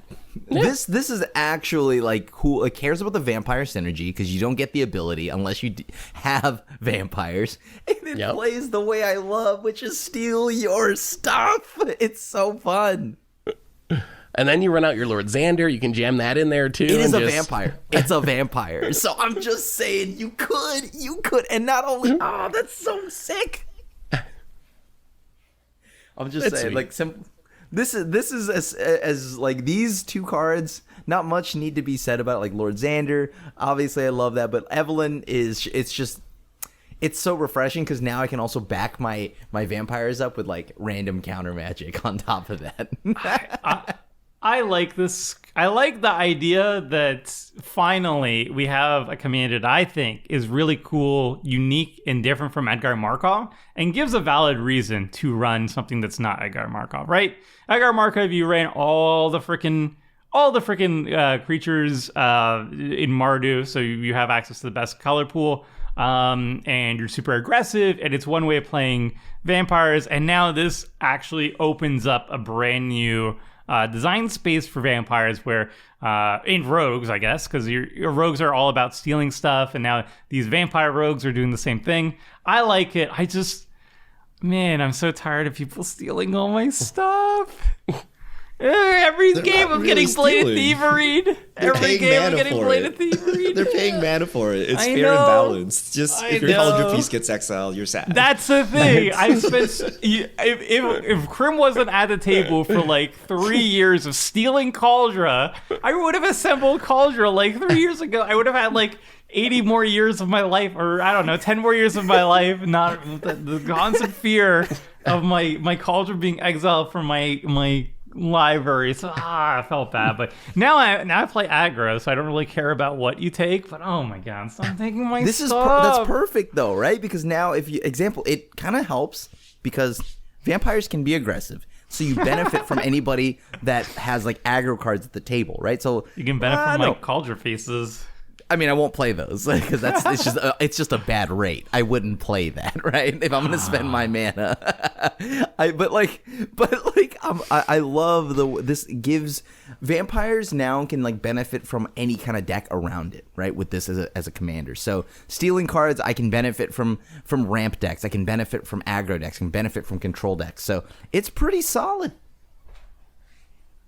This is actually like cool. It cares about the vampire synergy because you don't get the ability unless you have vampires, and it plays the way I love, which is steal your stuff. It's so fun. And then you run out your Lord Xander. You can jam that in there too. It is a vampire. It's a vampire. So I'm just saying, you could, and not only. Oh, that's so sick. I'm just That's saying, sweet. like simple. This is as like these 2 cards. Not much need to be said about it. Like Lord Xander, obviously I love that, but Evelyn it's so refreshing because now I can also back my vampires up with like random counter magic on top of that. I like this. I like the idea that finally we have a commander that I think is really cool, unique, and different from Edgar Markov, and gives a valid reason to run something that's not Edgar Markov, right? Edgar Markov, you ran all the freaking all the freaking creatures in Mardu, so you have access to the best color pool, and you're super aggressive, and it's one way of playing vampires. And now this actually opens up a brand new design space for vampires where in rogues, I guess, because your rogues are all about stealing stuff, and now these vampire rogues are doing the same thing. I like it. Man, I'm so tired of people stealing all my stuff. Every game I'm getting bladed thievery. Every game I'm getting bladed thievery. They're paying mana for it. It's fair and balanced. Just if your Cauldron piece gets exiled, you're sad. That's the thing. I spent if Krim wasn't at the table for like 3 years of stealing Cauldron, I would have assembled Cauldron like 3 years ago. I would have had like 80 more years of my life, or I don't know, 10 more years of my life, not the constant fear of my Cauldron being exiled from my library. So I felt bad, but now I play aggro, so I don't really care about what you take. But oh my god, stop taking my stuff. That's perfect though, right? Because now it kind of helps because vampires can be aggressive. So you benefit from anybody that has like aggro cards at the table, right? So you can benefit from like Cauldron pieces. I mean, I won't play those because it's just a bad rate. I wouldn't play that, right? If I'm gonna spend my mana, I love this gives vampires now can like benefit from any kind of deck around it, right? With this as a commander, so stealing cards, I can benefit from ramp decks, I can benefit from aggro decks, I can benefit from control decks. So it's pretty solid.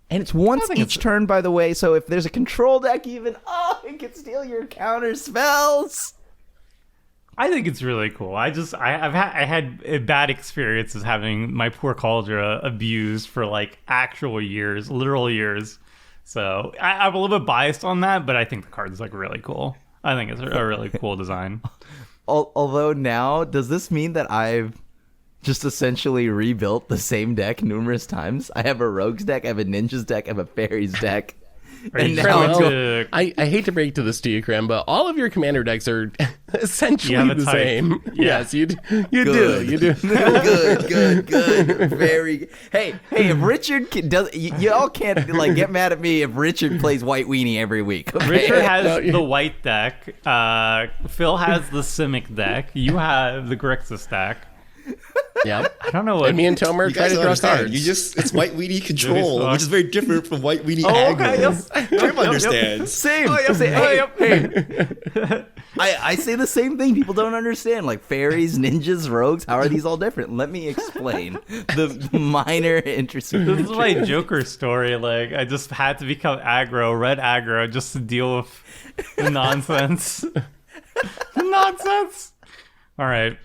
And it's once each turn, by the way, so if there's a control deck even, it can steal your counter spells. I think it's really cool. I had bad experiences having my poor Cauldron abused for like actual years, literal years. So I'm a little bit biased on that, but I think the card is like really cool. I think it's a really cool design. Although now, does this mean that I've just essentially rebuilt the same deck numerous times? I have a rogues deck, I have a ninjas deck, I have a fairies deck. And now I hate to break to this to you, Krim, but all of your commander decks are essentially the same. Yeah. Yes, you do. Good, very. Hey, if Richard does, y'all can't like get mad at me if Richard plays White Weenie every week. Okay? Richard has the white deck. Phil has the Simic deck. You have the Grixis deck. Yep. I don't know what. And me and Tomer try to draw cards. It's White Weenie control, which is very different from White Weenie aggro. Okay, Krim understands. Same. I say the same thing. People don't understand. Like fairies, ninjas, rogues. How are these all different? Let me explain the minor interesting. This is my Joker story. Like I just had to become red aggro, just to deal with the nonsense. Nonsense. All right.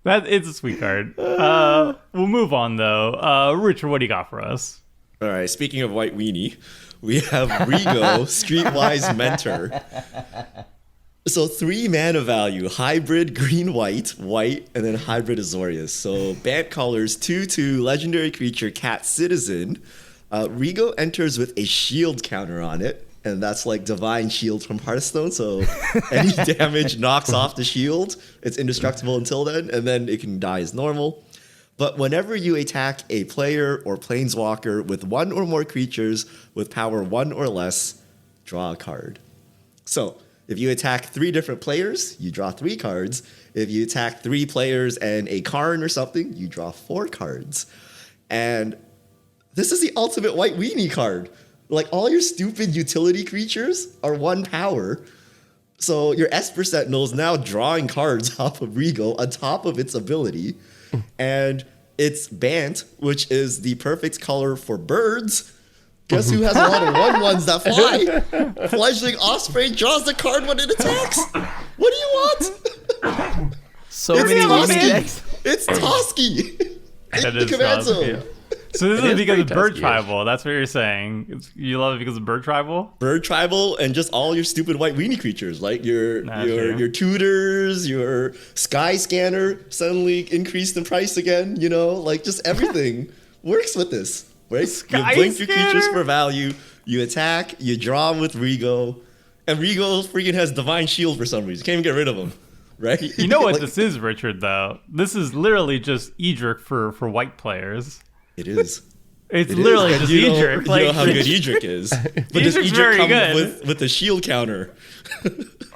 That is a sweet card. We'll move on though. Richard, what do you got for us? All right. Speaking of White Weenie, we have Rigo, Streetwise Mentor. So 3 mana value, hybrid green-white, and then hybrid Azorius. So Bant colors 2/2 legendary creature cat citizen. Rigo enters with a shield counter on it. And that's like Divine Shield from Hearthstone. So any damage knocks off the shield. It's indestructible until then, and then it can die as normal. But whenever you attack a player or planeswalker with 1 or more creatures with power 1 or less, draw a card. So if you attack 3 different players, you draw 3 cards. If you attack 3 players and a Karn or something, you draw 4 cards. And this is the ultimate White Weenie card. Like, all your stupid utility creatures are 1 power. So your Esper Sentinel is now drawing cards off of Rigo on top of its ability. And it's Bant, which is the perfect color for birds. Guess who has a lot of 1/1s that fly? Fledgling Osprey draws the card when it attacks. What do you want? So many Weenie decks. It's Toski. That in the command zone. So this is because of Bird Tribal. That's what you're saying. You love it because of Bird Tribal? Bird Tribal and just all your stupid White Weenie creatures. Like your tutors, your Sky Scanner suddenly increased in price again. You know, like just everything works with this. Right? You blink your creatures for value. You attack. You draw them with Rigo. And Rigo freaking has Divine Shield for some reason. Can't even get rid of him. Right? You know what this is, Richard, though? This is literally just Edric for white players. It is. It's It literally is, just you Edric. know how good Edric is. But does Edric's Edric very come good. with a shield counter?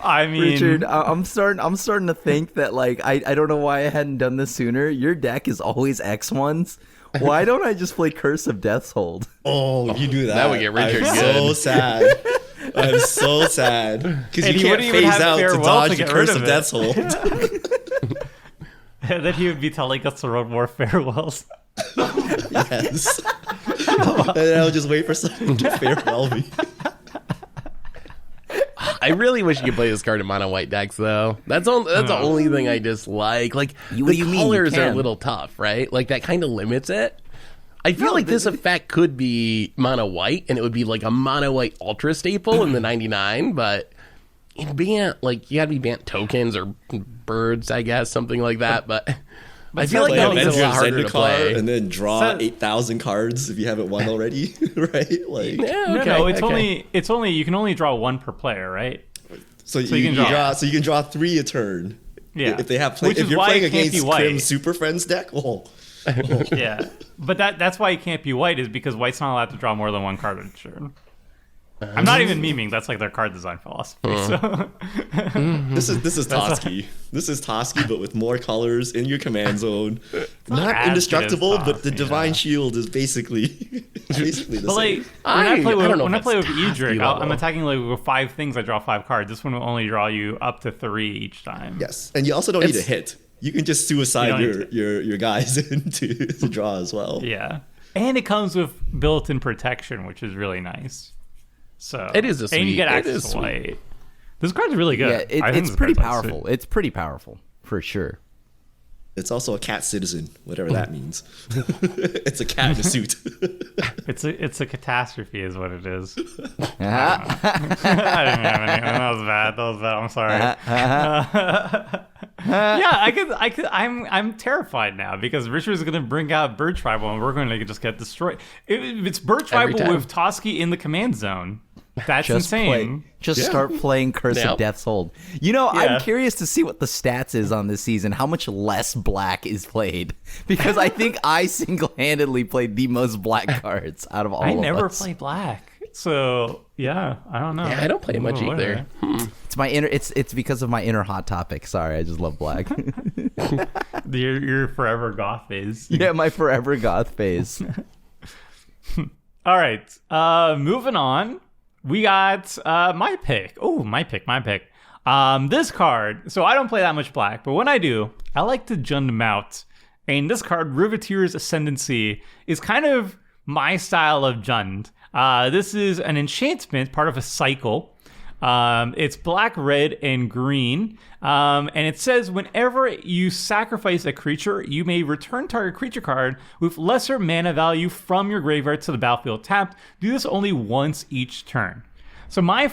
I mean, Richard, I'm starting to think that like I don't know why I hadn't done this sooner. Your deck is always X1s. Why don't I just play Curse of Death's Hold? Oh, if you do that, That would get Richard I'm good. so sad. I'm so sad because And you he can't wouldn't even phase have out to farewell dodge to the get rid Curse of of it. Death's Hold. that he would be telling us to run more farewells. Yes. And then I'll just wait for someone to farewell me. I really wish you could play this card in mono white decks, though. That's the only thing I dislike. Like, What do the you mean you colors are a can? little tough, right? Like, that kind of limits it. I feel like this effect could be mono white, and it would be like a mono white ultra staple in the 99, but in Bant, like, you gotta be Bant tokens or birds, I guess, something like that, but I feel like Play that makes it a Avenger lot harder to Zendikar play. and then draw So- 8,000 cards if you haven't won already, right? Like, Yeah, No, okay, no, it's okay. only you can only draw one per player, right? so you can can draw- draw. So you can draw 3 a turn. Yeah. If they have Which if is you're why playing it can't be against white. Crim Super Friends deck, Yeah, but that's why it can't be white, is because white's not allowed to draw more than one card a turn. I'm not even memeing. That's like their card design philosophy. So this is Toski. This is Toski, but with more colors in your command zone. Not as indestructible, good as but the Toski, Divine Shield is basically the But same. like when don't know I if play it's with Toski Edric, I'm level. attacking like with 5 things. I draw 5 cards. This one will only draw you up to 3 each time. Yes, and you also don't need a hit. You can just suicide You don't your guys into to draw as well. Yeah, and it comes with built-in protection, which is really nice. So It is a and you sweet- get it access is to sweet. white. This card's really good. Yeah, I think it's this pretty card's nice, too. powerful. It's pretty powerful for sure. It's also a cat citizen, whatever that means. It's a cat in a suit. It's a catastrophe, is what it is. Ah. I didn't have any. That was bad. I'm sorry. Yeah, I'm terrified now because Richard's gonna bring out Bird Tribal and we're going to just get destroyed. It's Bird Tribal time. with Toski in the command zone. That's insane. Start playing Curse Yep. of Death's Hold. You know, Yeah. I'm curious to see what the stats is on this season. How much less black is played? Because I think I single-handedly played the most black cards out of all I of never us. play black, so yeah, I don't know. Yeah, I don't play much either. It's my inner. It's because of my inner hot topic. Sorry, I just love black. Your forever goth phase. Yeah, my forever goth phase. All right, moving on. We got my pick. Oh, my pick. This card. So I don't play that much black, but when I do, I like to Jund them out. And this card, Riveters Ascendancy, is kind of my style of Jund. This is an enchantment, part of a cycle. It's black, red, and green. And it says whenever you sacrifice a creature, you may return target creature card with lesser mana value from your graveyard to the battlefield tapped. Do this only once each turn. So my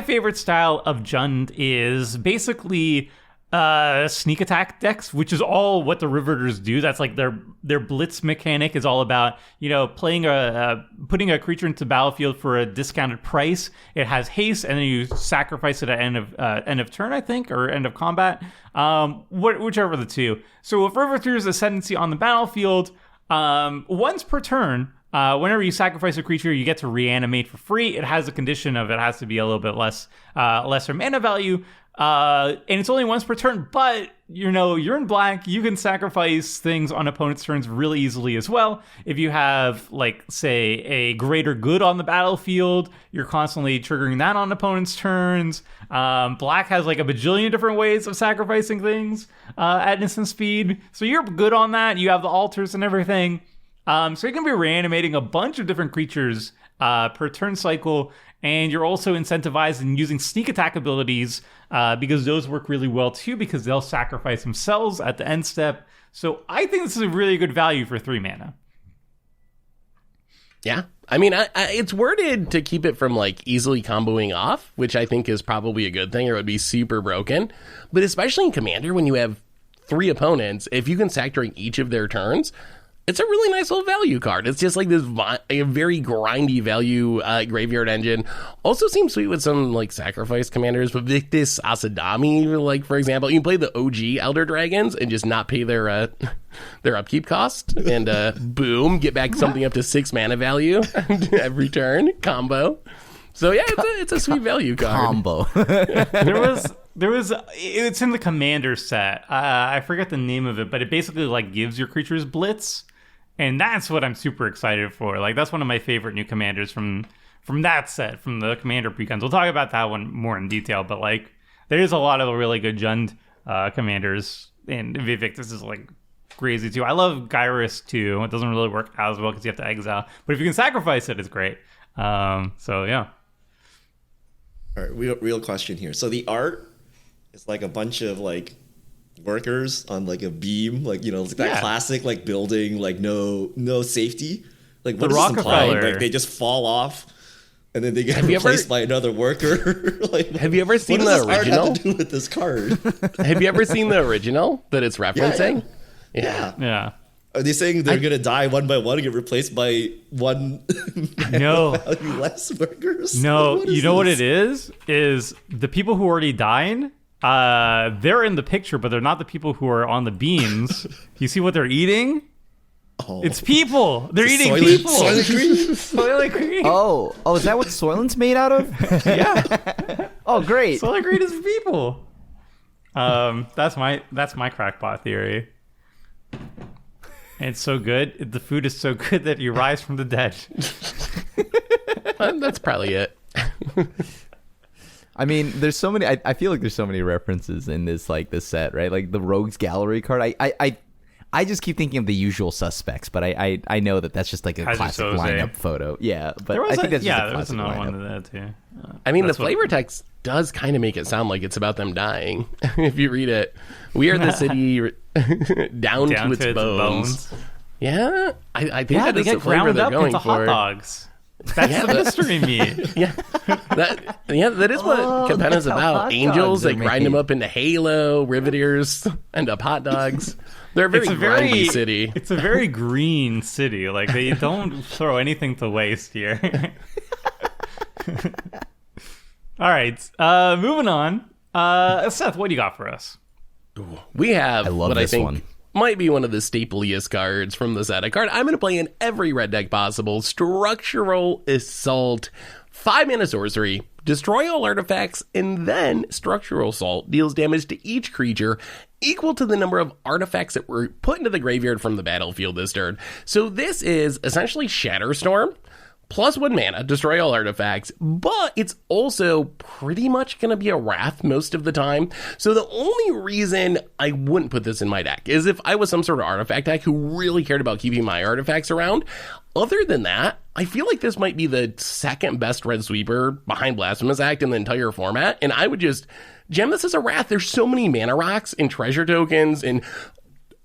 favorite style of Jund is basically sneak attack decks, which is all what the Riveters do. That's like their blitz mechanic is all about, playing putting a creature into battlefield for a discounted price. It has haste, and then you sacrifice it at end of turn, I think, or end of combat, whichever of the two. So with Riveters Ascendancy on the battlefield, once per turn, whenever you sacrifice a creature, you get to reanimate for free. It has a condition of it has to be a little bit lesser mana value. And it's only once per turn, but you're in black, you can sacrifice things on opponent's turns really easily as well. If you have, like, say, a greater good on the battlefield, you're constantly triggering that on opponent's turns. Black has like a bajillion different ways of sacrificing things at instant speed. So you're good on that. You have the altars and everything. So you can be reanimating a bunch of different creatures per turn cycle, and you're also incentivized in using sneak attack abilities because those work really well too, because they'll sacrifice themselves at the end step. So I think this is a really good value for 3 mana. Yeah. I mean, it's worded to keep it from, like, easily comboing off, which I think is probably a good thing, or it would be super broken. But especially in Commander, when you have 3 opponents, if you can sack during each of their turns, It's a really nice little value card. It's just like this a very grindy value graveyard engine. Also seems sweet with some like sacrifice commanders. But Riveters Ascendancy, like for example, you can play the OG Elder Dragons and just not pay their upkeep cost, and boom, get back something up to 6 mana value every turn combo. So yeah, it's a sweet value card. Combo. There was it's in the commander set. I forget the name of it, but it basically like gives your creatures blitz. And that's what I'm super excited for. Like, that's one of my favorite new commanders from that set, from the commander precons. We'll talk about that one more in detail, but like, there's a lot of really good Jund commanders, and Vivictus is like crazy too. I love Gyrus too. It doesn't really work as well because you have to exile, but if you can sacrifice it, it's great. So yeah. All right, real question here. So the art is like a bunch of like workers on like a beam, like, you know, that classic like building, like no safety. Like what does this imply? Like they just fall off and then they get replaced by another worker. Like, have you ever seen the original? What does this art have to do with this card? Have you ever seen the original that it's referencing? Yeah. Are they saying they're gonna die one by one and get replaced by one value less workers? No, you know what it is? Is the people who already died, they're in the picture, but they're not the people who are on the beams. You see what they're eating? Oh. It's people. They're eating people. Soylent Green? Soylent Green. Oh, is that what Soylent's made out of? Yeah. Oh, great. Soylent Green is people. That's my crackpot theory. And it's so good. The food is so good that you rise from the dead. That's probably it. I mean, there's so many. I feel like there's so many references in this set, right? Like the Rogues Gallery card. I just keep thinking of the usual suspects, but I know that's just like a classic lineup photo. Yeah, but I think that's just a classic another lineup. one of that too. I mean, the flavor text does kind of make it sound like it's about them dying. If you read it, we are the city down to its bones. Yeah, I think that they is get the flavor ground they're up going into for. hot dogs. That's the mystery meat. That is what Capenna's about. Angels, they grind them up into Halo, Riveters, end up hot dogs. They're a very grindy city. It's a very green city. Like, they don't throw anything to waste here. All right, moving on. Seth, what do you got for us? We have what I think might be one of the stapliest cards from the set. A card I'm going to play in every red deck possible. Structural Assault. 5 mana sorcery. Destroy all artifacts, and then Structural Assault deals damage to each creature equal to the number of artifacts that were put into the graveyard from the battlefield this turn. So this is essentially Shatterstorm. Plus 1 mana, destroy all artifacts, but it's also pretty much going to be a Wrath most of the time. So the only reason I wouldn't put this in my deck is if I was some sort of artifact deck who really cared about keeping my artifacts around. Other than that, I feel like this might be the second best red sweeper behind Blasphemous Act in the entire format, and I would just gem this as a Wrath. There's so many mana rocks and treasure tokens and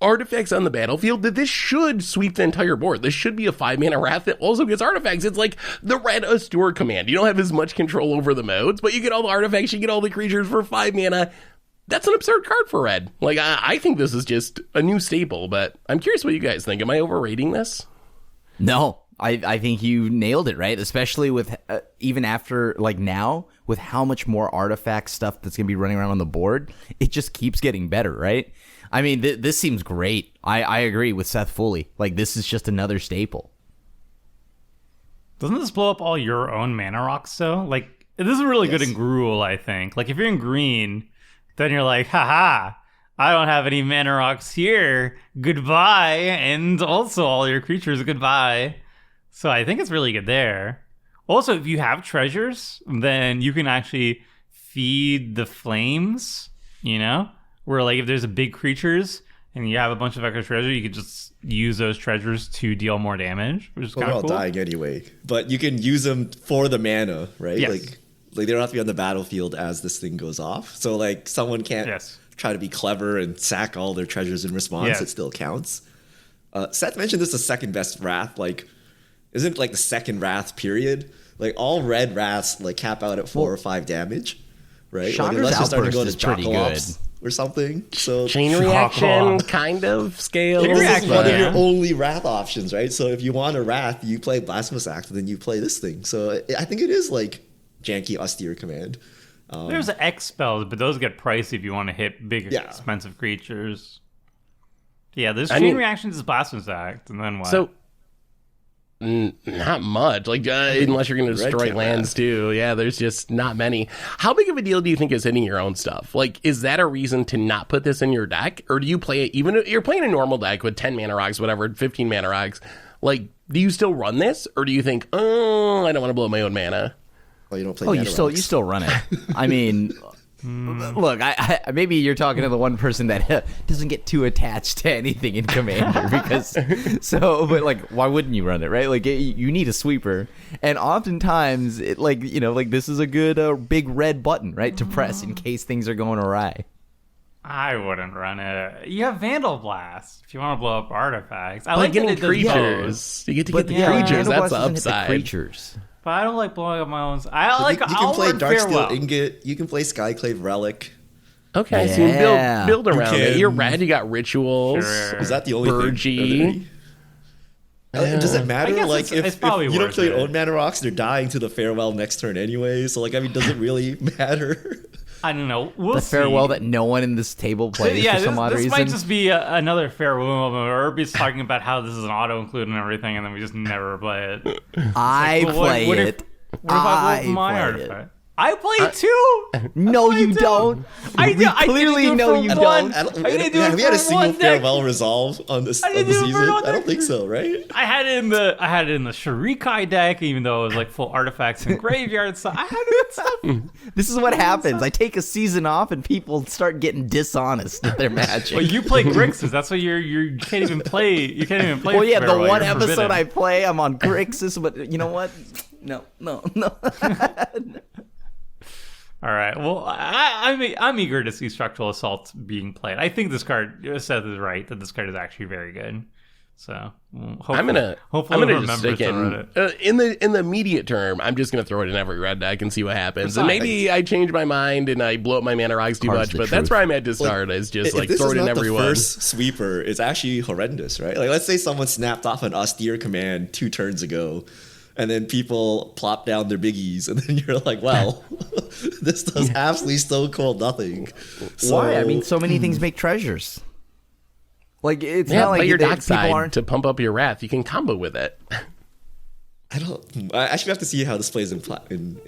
artifacts on the battlefield that this should sweep the entire board. This should be a 5 mana Wrath that also gets artifacts. It's like the red Astur command. You don't have as much control over the modes, but you get all the artifacts, you get all the creatures for 5 mana. That's an absurd card for red. Like, I think this is just a new staple, but I'm curious what you guys think. Am I overrating this? No, I think you nailed it, right? Especially with even after, like now, with how much more artifact stuff that's going to be running around on the board, it just keeps getting better, right? I mean, this seems great. I agree with Seth fully. Like, this is just another staple. Doesn't this blow up all your own mana rocks, though? Like, this is really good in Gruul, I think. Like, if you're in green, then you're like, haha, I don't have any mana rocks here. Goodbye. And also all your creatures, goodbye. So I think it's really good there. Also, if you have treasures, then you can actually feed the flames, you know? Where, like, if there's a big creatures and you have a bunch of extra treasure, you could just use those treasures to deal more damage, which is kind of cool. They're all dying anyway. But you can use them for the mana, right? Yes. Like they don't have to be on the battlefield as this thing goes off. So, like, someone can't try to be clever and sack all their treasures in response. Yes. It still counts. Seth mentioned this is the second best Wrath. Like, isn't it like the second Wrath period? Like, all red Wraths, like, cap out at 4 or 5 damage, right? Like, unless you're starting to go to Jockalop's. or something. So Chain reaction kind of scale. this reaction, is one of yeah. your only wrath options, right? So if you want a wrath, you play Blasphemous Act, and then you play this thing. So I think it is like janky, austere command. There's X spells, but those get pricey if you want to hit big, Yeah. expensive creatures. Yeah, there's I chain mean- reactions is Blasphemous Act, and then what? So, not much. Like, unless you're going to Red destroy can't lands wrath. too. Yeah, there's just not many. How big of a deal do you think is hitting your own stuff? Like, is that a reason to not put this in your deck? Or do you play it, even if you're playing a normal deck with 10 mana rocks, whatever, 15 mana rocks? Like, do you still run this? Or do you think, oh, I don't want to blow my own mana? Oh, you don't play. Oh, you Mana still Rocks. run it. I mean, look, I maybe you're talking to the one person that doesn't get too attached to anything in Commander because but like, why wouldn't you run it, right? Like, you need a sweeper, and oftentimes, this is a good big red button, right, to press in case things are going awry. I wouldn't run it. You have Vandal Blast if you want to blow up artifacts. I Like that getting it does creatures. You get to get the yeah, creatures. Vandal That's the Blast doesn't hit upside. creatures. but I don't like blowing up my own. I You like. can I'll play run Darksteel Farewell. Ingot. You can play Skyclave Relic. Okay, so you Yeah. build around it. can- You're red. You got rituals. Sure. Is that the only Burgee. thing? Does it matter? I guess Like, it's if probably you don't worth play it. your own mana rocks, they're dying to the farewell next turn anyway. So, like, I mean, does it really matter? I don't know. We'll The see. farewell that no one in this table plays Yeah, for some odd this reason. might just be another farewell moment where Irby's talking about how this is an auto include and everything, and then we just never play it. I Well, what- play what if- it. What if I blow up my play it. artifact? I play it too. No, you don't. I We do. I clearly didn't do it know for you one. don't. I I didn't do it have we had a for single one deck. farewell resolve on this I on didn't the do it for season? one I don't deck. think so, right? I had it in the Shurikai deck, even though it was like full artifacts and graveyard stuff. I had it in stuff. This is what happens. I take a season off and people start getting dishonest with their magic. Well, you play Grixis. That's why you can't even play. You can't even play. Well, yeah, the Farewell. one You're episode forbidden. I play, I'm on Grixis, but you know what? No. All right. Well, I'm eager to see Structural Assault being played. I think this card, Seth is right, that this card is actually very good. So hopefully, I'm gonna we'll just remember stick to run in it. in the immediate term. I'm just gonna throw it in every red deck and see what happens. And Besides- maybe I change my mind and I blow up my mana rocks too Card's much. the But that's truth. where I'm at to start. Is just If like this throw is it in not everyone. the first sweeper, it's actually horrendous, right? Like, let's say someone snapped off an austere command 2 turns ago, and then people plop down their biggies, and then you're like, well, this does absolutely so cold nothing. So, Why? I mean, so many things make treasures. Like, it's Yeah, not like play your that dock people side aren't. to pump up your wrath. You can combo with it. I actually have to see how this plays in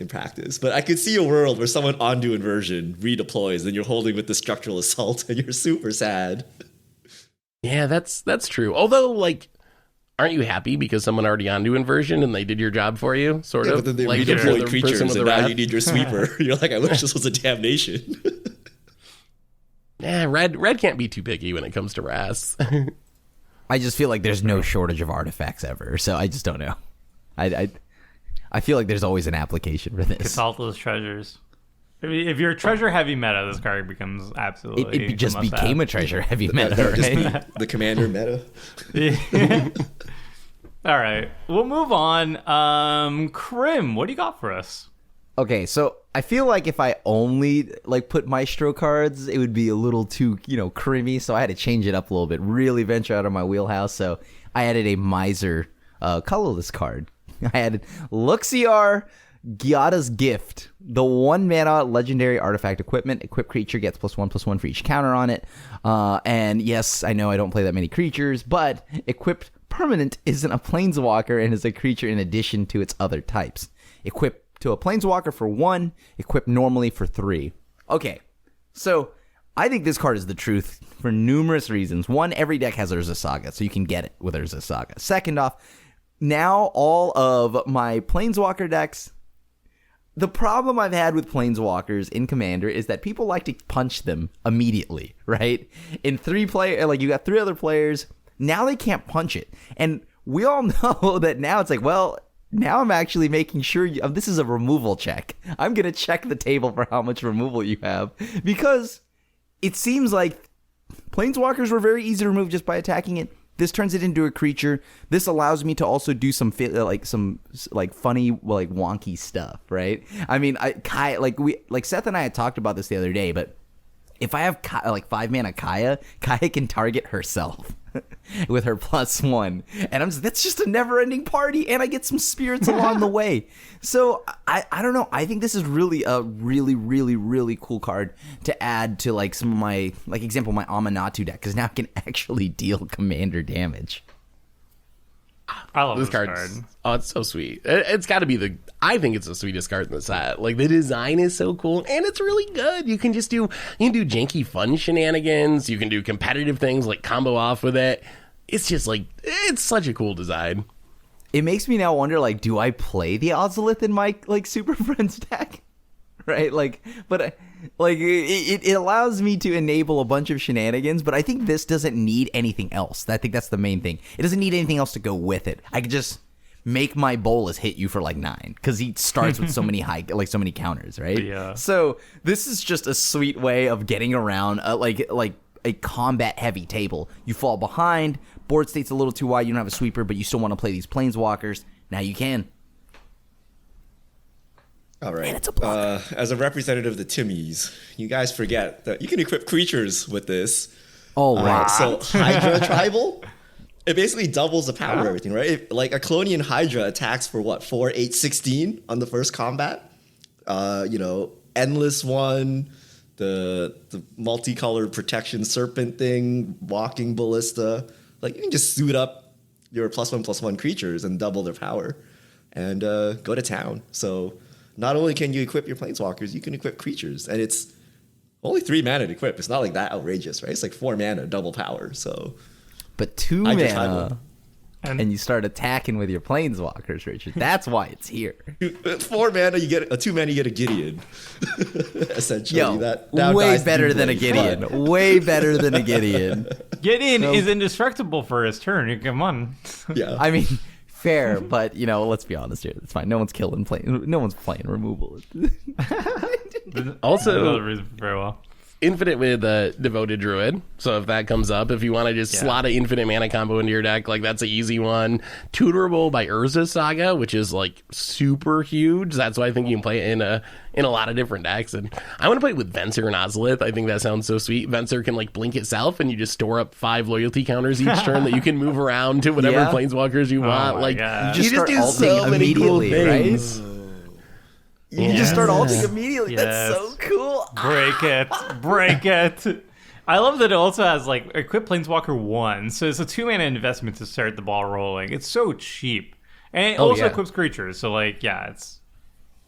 practice. But I could see a world where someone onto inversion redeploys, and you're holding with the structural assault, and you're super sad. Yeah, that's true. Although, like, aren't you happy because someone already onto inversion and they did your job for you? Sort Yeah, of. but then they like if you're redeploy the creatures, person with and the now wrath. you need your sweeper. You're like, I wish this was a damnation. Yeah, red can't be too picky when it comes to wraths. I just feel like there's no shortage of artifacts ever, so I just don't know. I feel like there's always an application for this. Consult those treasures. If you're a treasure heavy meta, this card becomes absolutely. It just a must-have. became a treasure heavy That meta, would just right? be the commander meta. Yeah. All right, we'll move on. Krim, what do you got for us? Okay, so I feel like if I only like put Maestro cards, it would be a little too, creamy. So I had to change it up a little bit, really venture out of my wheelhouse. So I added a Miser colorless card. I added Luxiar Gimadas Gift, the 1 mana legendary artifact equipment. Equipped creature gets +1/+1 for each counter on it. And yes, I know I don't play that many creatures, but equipped permanent isn't a planeswalker and is a creature in addition to its other types. Equipped to a planeswalker for 1, equipped normally for 3. Okay, so I think this card is the truth for numerous reasons. One, every deck has Urza Saga, so you can get it with Urza Saga. Second off, now all of my planeswalker decks, the problem I've had with planeswalkers in Commander is that people like to punch them immediately, right? In 3 player, like you got 3 other players, now they can't punch it. And we all know that now it's like, well, now I'm actually making sure this is a removal check. I'm going to check the table for how much removal you have, because it seems like planeswalkers were very easy to remove just by attacking it. This turns it into a creature. This allows me to also do some funny, wonky stuff, right? I mean, Seth and I had talked about this the other day, but if I have like 5 mana Kaya can target herself with her +1, and that's just a never-ending party, and I get some spirits along the way. So I don't know. I think this is really a really cool card to add to like some of my, like example, my Amanatu deck, because now I can actually deal commander damage. I love this card. card. Oh, it's so sweet. It's got to be I think it's the sweetest card in the set. Like, the design is so cool, and it's really good. You can do janky fun shenanigans. You can do competitive things like combo off with it. It's just like, it's such a cool design. It makes me now wonder, like, do I play the Ozolith in my like Super Friends deck? Right, like, but like it allows me to enable a bunch of shenanigans, but I think this doesn't need anything else. I think that's the main thing. It doesn't need anything else to go with it. I could just make my Bolas hit you for like 9 because he starts with so many so many counters, right? Yeah. So this is just a sweet way of getting around like a combat heavy table. You fall behind, board state's a little too wide, you don't have a sweeper, but you still want to play these planeswalkers. Now you can. All right. And it's a blocker. As a representative of the Timmies, you guys forget that you can equip creatures with this. Oh, wow. So Hydra Tribal, it basically doubles the power of everything, right? Like a Clonian Hydra attacks for what, 4, 8, 16 on the first combat. Endless one, the multicolored protection serpent thing, walking ballista. Like, you can just suit up your +1/+1 creatures and double their power and go to town. So not only can you equip your planeswalkers, you can equip creatures, and it's only 3 mana to equip. It's not like that outrageous, right? It's like 4 mana, double power. So, but 2 mana, and you start attacking with your planeswalkers, Richard. That's why it's here. 4 mana, you get a 2 mana, you get a Gideon. Essentially, Yo, that now way dies better than a deeply, Gideon. but- Way better than a Gideon. Gideon is indestructible for his turn. Come on. Yeah, I mean, fair, but let's be honest here. It's fine. No one's playing removal. Also, very well. Infinite with Devoted Druid. So if that comes up, if you want to just slot an infinite mana combo into your deck, like, that's an easy one. Tutorable by Urza Saga, which is like super huge. That's why I think you can play it in a lot of different decks. And I want to play it with Venser and Ozolith. I think that sounds so sweet. Venser can like blink itself, and you just store up 5 loyalty counters each turn that you can move around to whatever Yeah. planeswalkers you want. my Like, God. you just start do so alting many cool immediately, things. right? You can just start alting immediately. Yes. That's so cool. Break it. I love that it also has like equip Planeswalker 1, so it's a 2 mana investment to start the ball rolling. It's so cheap, and it also equips creatures. So like, yeah, it's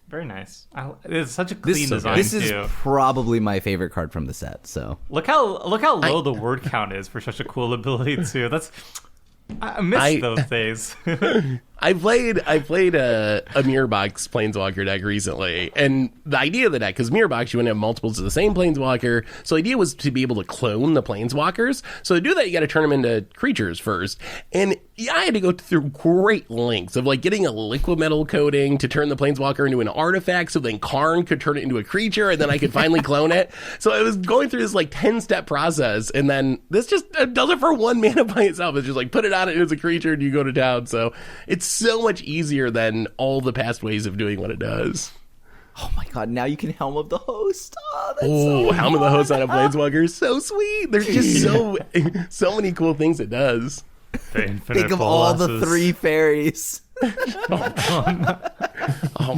very nice. It's such a clean design This too. is probably my favorite card from the set. So Look how low the word count is for such a cool ability too. I miss those days. I played a Mirror Box Planeswalker deck recently, and the idea of the deck, because Mirror Box, you want to have multiples of the same Planeswalker, so the idea was to be able to clone the Planeswalkers. So to do that, you got to turn them into creatures first, and I had to go through great lengths of like getting a liquid metal coating to turn the Planeswalker into an artifact, so then Karn could turn it into a creature, and then I could finally clone it. So I was going through this like 10-step process, and then this just does it for 1 mana by itself. It's just like put it on it as a creature, and you go to town. So it's so much easier than all the past ways of doing what it does. oh my god, now you can Helm of the Host. Oh, that's so Helm of the Host on a Planeswalker is so sweet. There's just so many cool things it does. Think of all the 3 fairies. Oh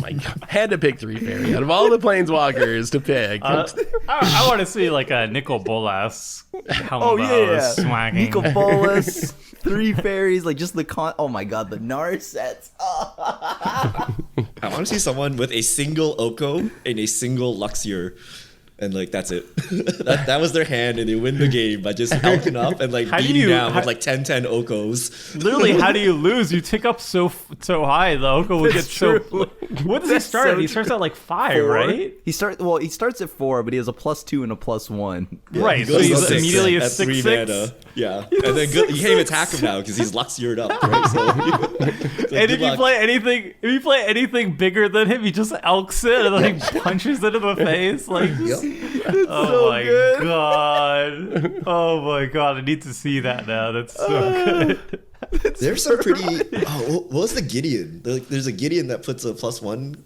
my god. Had to pick 3 fairy out of all the Planeswalkers to pick. I want to see like a Nicol Bolas. Oh yeah, swagging. Nicol Bolas, 3 fairies, like just oh my god, the Narsets. I want to see someone with a single Oko and a single Luxior, and like that's it. that was their hand, and they win the game by just elking up and like beating down with like 10-10 Okos. Literally, how do you lose? You tick up so high, the Oko would get so. What does he start at? He starts at like 5, 4. right? He starts at 4, but he has a +2 and a +1. Yeah, Right, he so goes he's to 6 immediately a at 3 6/6? mana. Yeah, and then you can't even attack him now because he's Luxiored up. Right? So, And if you play anything bigger than him, he just elks it and like punches it in the face. Like, oh my god! Oh my god! I need to see that now. That's so good. there's some pretty. Oh, what was the Gideon? There's a Gideon that puts a +1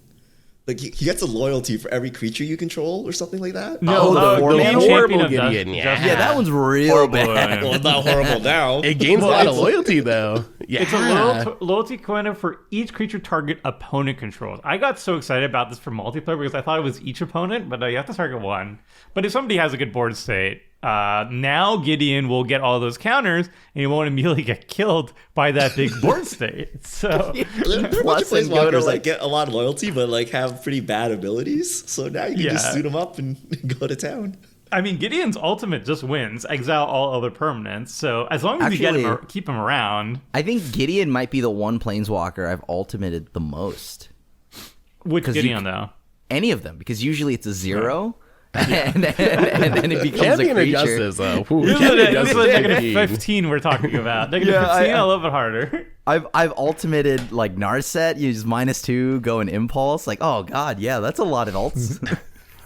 Like he gets a loyalty for every creature you control or something like that. No, the Gideon horrible of Gideon, Dust- yeah. Yeah, that one's real Horrible, bad. Well, it's not horrible now. It gains a lot of loyalty, though. Yeah. It's a loyalty coin for each creature target opponent controls. I got so excited about this for multiplayer because I thought it was each opponent, but you have to target one. But if somebody has a good board state, now Gideon will get all those counters, and he won't immediately get killed by that big board state. So There are a bunch of Plus, and go to, planeswalkers like- that get a lot of loyalty, but like have pretty bad abilities. So now you can just Yeah. suit them up and go to town. I mean, Gideon's ultimate just wins, exile all other permanents. So as long as you get him, Actually- keep him around. I think Gideon might be the one planeswalker I've ultimated the most. Which 'Cause you Gideon c- though? Any of them, because usually it's a 0, and then it becomes a Champion of creature. Justice, though. Ooh, This is Champion of a Justice negative 15. 15 we're talking about. Negative Yeah, 15, a little bit harder. I've ultimated like Narset, use -2, go in Impulse. Like, oh god, yeah, that's a lot of ults.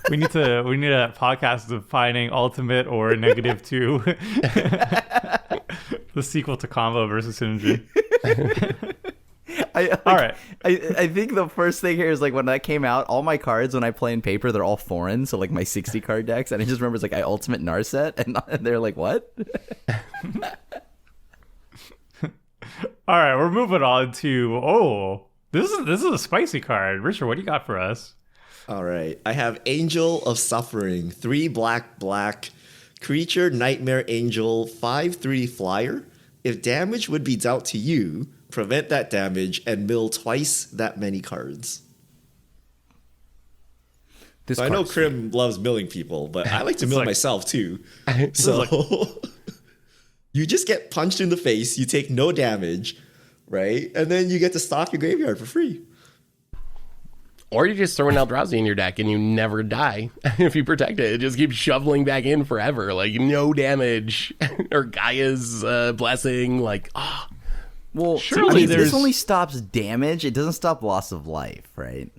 We need a podcast defining ultimate or -2. The sequel to Combo versus Synergy. All right. I think the first thing here is like when that came out, all my cards when I play in paper, they're all foreign. So like my 60 card decks, and I just remember it's like I ultimate Narset, and they're like, what? All right, we're moving on to this is a spicy card. Richard, what do you got for us? All right. I have Angel of Suffering, 3 black, creature, Nightmare Angel, 5/3 flyer. If damage would be dealt to you, prevent that damage and mill twice that many cards. This So I know card's Krim loves milling people, but I like to mill like- myself too. So you just get punched in the face, you take no damage, right? And then you get to stock your graveyard for free. Or you just throw an Eldrazi in your deck and you never die if you protect it. It just keeps shoveling back in forever. Like, no damage. Or Gaia's Blessing. Like, Well, Surely I mean, there's- this only stops damage. It doesn't stop loss of life, right?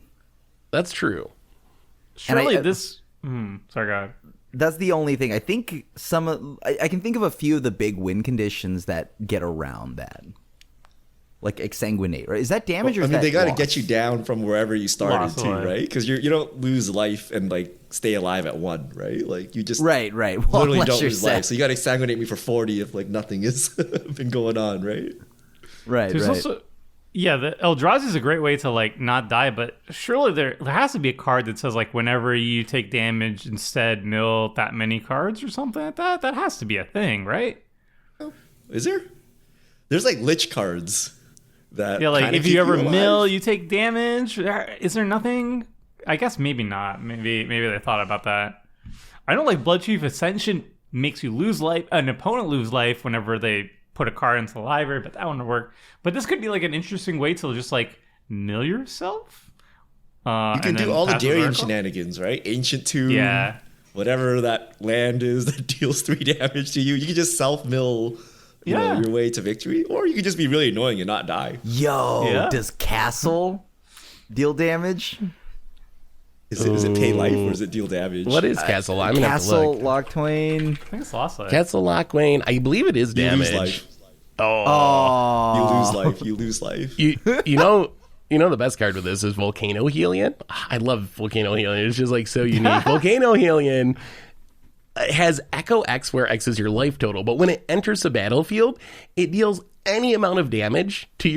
that's true. Surely I- this. Sorry, go ahead. That's the only thing. I think I can think of a few of the big win conditions that get around that. Like exsanguinate, right? Is that damage or I is mean, that they got to loss? get you down from wherever you started Loss of too, life. right? Because you don't lose life and like stay alive at 1, right? Like you just Right. Well, literally unless don't you're lose set. life. So you got to exsanguinate me for 40 if like nothing has been going on, right? Right. There's also, yeah, the Eldrazi is a great way to like not die, but surely there has to be a card that says like whenever you take damage, instead mill that many cards or something like that. That has to be a thing, right? Is there? There's like lich cards that Yeah, like kinda if keep you ever alive. mill, you take damage. Is there nothing? I guess maybe not. Maybe they thought about that. I know like Blood Chief Ascension makes you lose life, an opponent lose life whenever they put a card into the library, but that wouldn't work. But this could be like an interesting way to just like mill yourself. You can do all the Darien shenanigans, right? Ancient Tomb, Yeah. whatever that land is that deals 3 damage to you. You can just self-mill your way to victory, or you can just be really annoying and not die. Yo, Yeah. does Castle deal damage? Is it pay life or is it deal damage? What is Castle? I'm going to have to Castle, look. Lock Twain. I think it's lost life. Castle Lockwayne. I believe it is You damage. lose life. Oh, You lose life. You lose life. You know the best card with this is Volcano Helion. I love Volcano Helion. It's just like so unique. Volcano Helion has Echo X, where X is your life total, but when it enters the battlefield, it deals any amount of damage to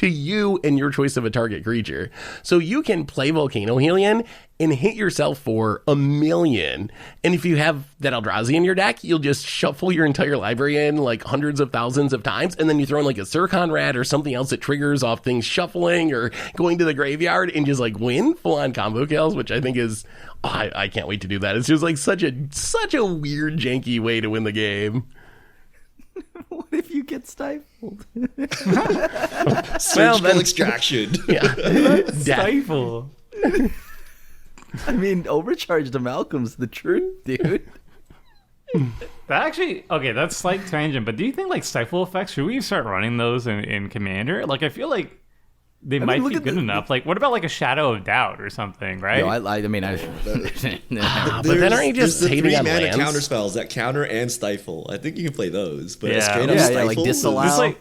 you and your choice of a target creature. So you can play Volcano Helion and hit yourself for 1,000,000. And if you have that Eldrazi in your deck, you'll just shuffle your entire library in like hundreds of thousands of times, and then you throw in like a Zircon Rat or something else that triggers off things shuffling or going to the graveyard and just like win full-on combo kills, which I think is I can't wait to do that. It's just like such a weird janky way to win the game. what if you get stifled? Surgical then- extraction. Yeah. Death. Stifle. I mean, overcharged Malcolm's the truth, dude. That actually, okay, that's slight tangent, but do you think like stifle effects, should we start running those in Commander? Like I feel like they might look be at good enough. Like what about like a Shadow of Doubt or something, right? Yo, I mean, But then aren't you just there's the hating 3 on mana lands? counter spells that counter and stifle. I think you can play those. But Yeah. a straight up Yeah, stifle, like disallow. Just like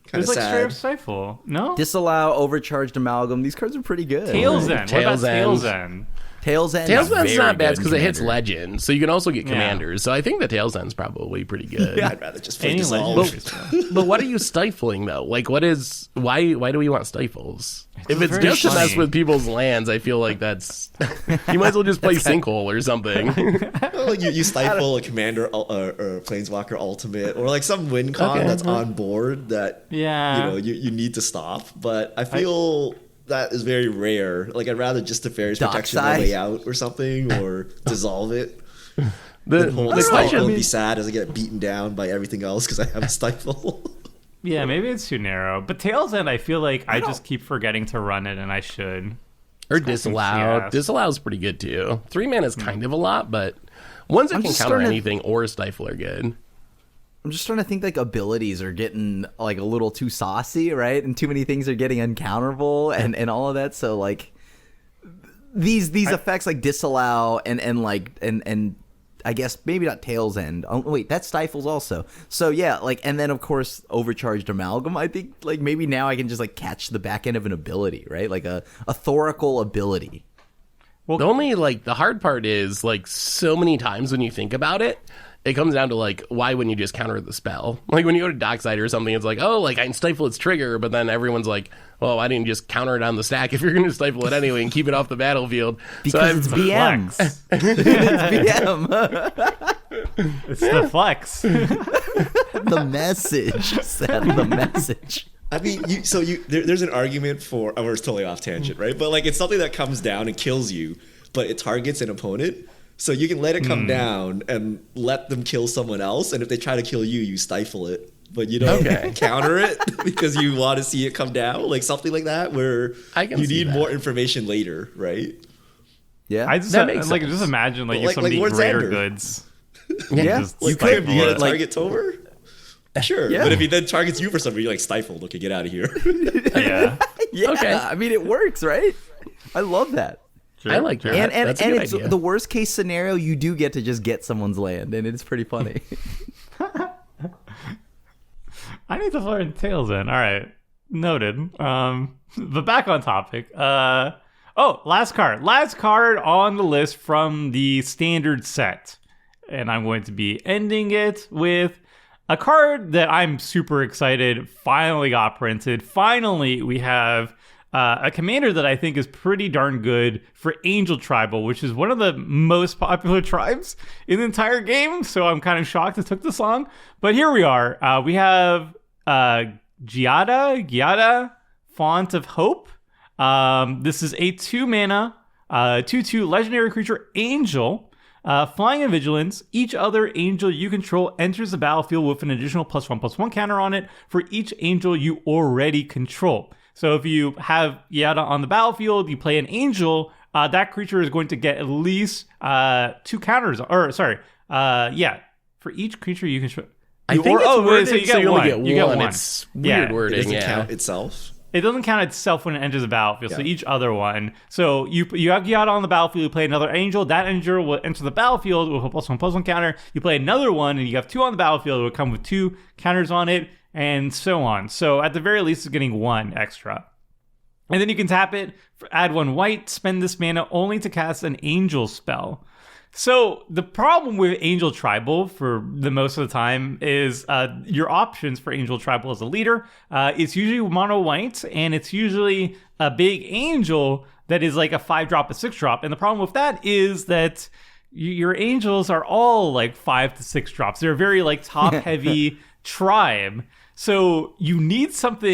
Kind There's of like straight up sad. Stifle. No? Disallow, Overcharged Amalgam. These cards are pretty good. Tails End. What about Tails End. Tails End? Tails End. Tails is End's very not bad good because it hits Commander. legends, so you can also get commanders. So I think the Tails End's probably pretty good. I'd rather just play Any Dissolve. legendary But what are you stifling though? Like, why do we want stifles? If it's very just to mess funny. with people's lands, I feel like that's you might as well just play Sinkhole or something. Well, like you stifle a commander or a planeswalker ultimate, or like some win con Okay. that's on board that Yeah. you need to stop. But I feel that is very rare. Like I'd rather just Nefarious Protection my Dockside? way out or something, or dissolve it. The Hold the this question, I'll be sad as I get beaten down by everything else because I have a stifle. Yeah, maybe it's too narrow. But Tails End, I feel like I just keep forgetting to run it, and I should. or It's some disallow. CS. Disallow's pretty good too. 3 mana is kind of a lot, but ones that I'm can just counter starting to- anything or stifle are good. I'm just trying to think like abilities are getting like a little too saucy, right? And too many things are getting uncounterable and all of that. So like these effects like disallow and I guess maybe not Tails End. Oh, wait, that stifles also. So yeah, like and then of course Overcharged Amalgam. I think like maybe now I can just like catch the back end of an ability, right? Like a Thoracle ability. The only like the hard part is like so many times when you think about it, it comes down to like why wouldn't you just counter the spell? Like when you go to Dockside or something, it's like, oh, like I can stifle its trigger, but then everyone's like, well, why didn't you just counter it on the stack if you're going to stifle it anyway and keep it off the battlefield? Because it's BM. Flex. It's BM. It's the flex. The message. Send the message. I mean, there's an argument for. Oh, we're totally off tangent, right? But like, it's something that comes down and kills you, but it targets an opponent. So you can let it come down and let them kill someone else, and if they try to kill you, you stifle it. But you don't counter it because you want to see it come down, like something like that, where I can you see need that. more information later, right? Yeah. I just That makes like sense. just imagine like But you're like somebody Lord greater Xander. goods. Yeah. Just You stifle could You it. get a like- target Tomer? Sure. Yeah. But if he then targets you for something, you're like stifled. Okay, get out of here. Yeah. Yeah, Okay. I mean it works, right? I love that. Sure, I like sure. that. And That's a good it's idea. the worst case scenario. You do get to just get someone's land, and it's pretty funny. I need to learn Tails End. All right. Noted. But back on topic. Last card. Last card on the list from the standard set. And I'm going to be ending it with a card that I'm super excited finally got printed. Finally, we have a commander that I think is pretty darn good for Angel Tribal, which is one of the most popular tribes in the entire game. So I'm kind of shocked it took this long. But here we are. We have Giada, Font of Hope. This is a 2-mana, 2/2 legendary creature, Angel. Flying and Vigilance. Each other angel you control enters the battlefield with an additional +1/+1 counter on it for each angel you already control. So if you have Yada on the battlefield, you play an angel, that creature is going to get at least 2 counters. For each creature you control. I think it's worded so you so get you one. only get You get one. one. It's Yeah. weird It wording. doesn't Yeah. count itself. It doesn't count itself when it enters the battlefield, so Yeah. each other one. So you have Giada on the battlefield, you play another angel, that angel will enter the battlefield with a +1/+1 counter. You play another one, and you have 2 on the battlefield, it will come with 2 counters on it, and so on. So at the very least, it's getting 1 extra. And then you can tap it, add 1 white, spend this mana only to cast an angel spell. So the problem with Angel Tribal for the most of the time is your options for Angel Tribal as a leader. It's usually mono white, and it's usually a big angel that is like a 5-drop, a 6-drop. And the problem with that is that your angels are all like 5 to 6 drops. They're a very like top heavy tribe. So you need something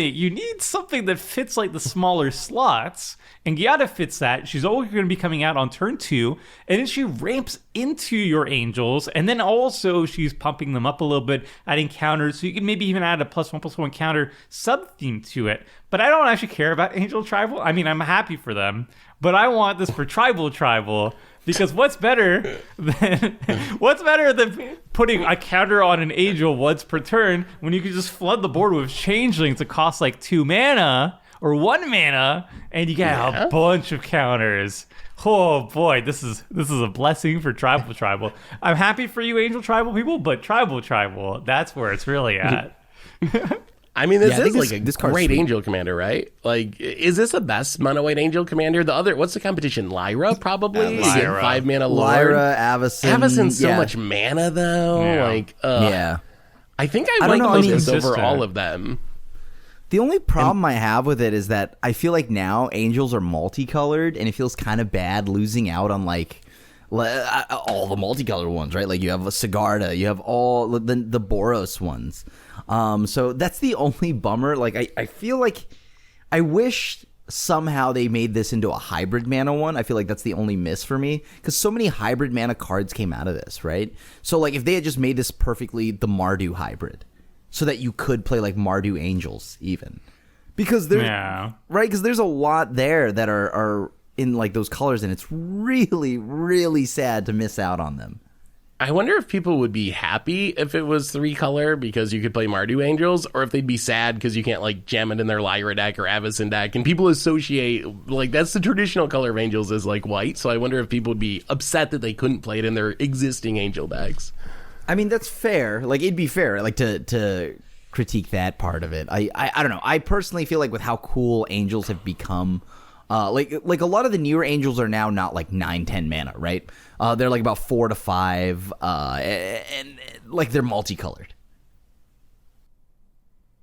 that fits like the smaller slots, and Giada fits that. She's always going to be coming out on turn 2, and then she ramps into your angels, and then also she's pumping them up a little bit, adding counters, so you can maybe even add a +1/+1 counter sub-theme to it. But I don't actually care about Angel Tribal. I mean, I'm happy for them, but I want this for Tribal. Because what's better than putting a counter on an angel once per turn when you can just flood the board with changelings that cost like 2 mana or 1 mana, and you get a bunch of counters. Oh boy, this is a blessing for Tribal. I'm happy for you, Angel Tribal people, but Tribal, that's where it's really at. I mean, this Yeah, I is think like this a card's great sweet. angel commander, right? Like, is this the best mono white angel commander? The other, what's the competition? Lyra, probably. You get Lyra. 5 mana Lord. Lyra, Avacyn. Avacyn's so yeah. much mana though. Yeah. Like, Yeah. I think I I like don't know, I mean- this over Consistent. all of them. The only problem I have with it is that I feel like now angels are multicolored, and it feels kind of bad losing out on like all the multicolored ones, right? Like you have a Sigarda, you have all the Boros ones. So that's the only bummer. Like I feel like I wish somehow they made this into a hybrid mana one. I feel like that's the only miss for me because so many hybrid mana cards came out of this, right? So like if they had just made this perfectly the Mardu hybrid, so that you could play like Mardu Angels even, because there's Yeah. right, because there's a lot there that are in like those colors, and it's really, really sad to miss out on them. I wonder if people would be happy if it was 3-color because you could play Mardu Angels, or if they'd be sad because you can't like jam it in their Lyra deck or Avacyn deck. And people associate, like, that's the traditional color of Angels is like white. So I wonder if people would be upset that they couldn't play it in their existing Angel decks. I mean, that's fair. Like, it'd be fair, like, to critique that part of it. I don't know. I personally feel like with how cool Angels have become, like a lot of the newer Angels are now not like 9-10 mana, right? They're like about 4 to 5, and like they're multicolored.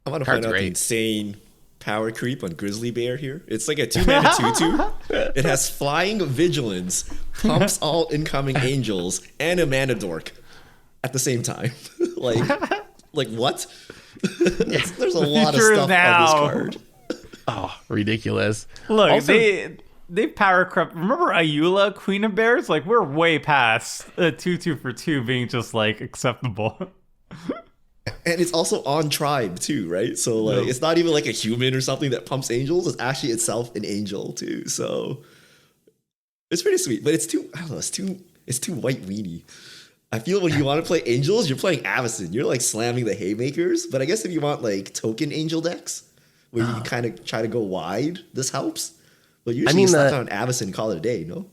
I want to Card's point out great. the insane power creep on Grizzly Bear here. It's like a 2-mana 2/2. It has Flying Vigilance, pumps all incoming angels, and a mana dork at the same time. like what? There's a lot of Future stuff now. on this card. Oh, ridiculous. Look, Also- they power crept. Remember Ayula, Queen of Bears? Like, we're way past a 2/2 for 2 being just like acceptable. And it's also on tribe too, right? So like it's not even like a human or something that pumps angels. It's actually itself an angel too. So it's pretty sweet. But it's too, I don't know, it's too white weenie. I feel when you want to play angels, you're playing Avacyn. You're like slamming the haymakers. But I guess if you want like token angel decks where you can kind of try to go wide, this helps. But usually you slap down Avacyn, call it a day, no?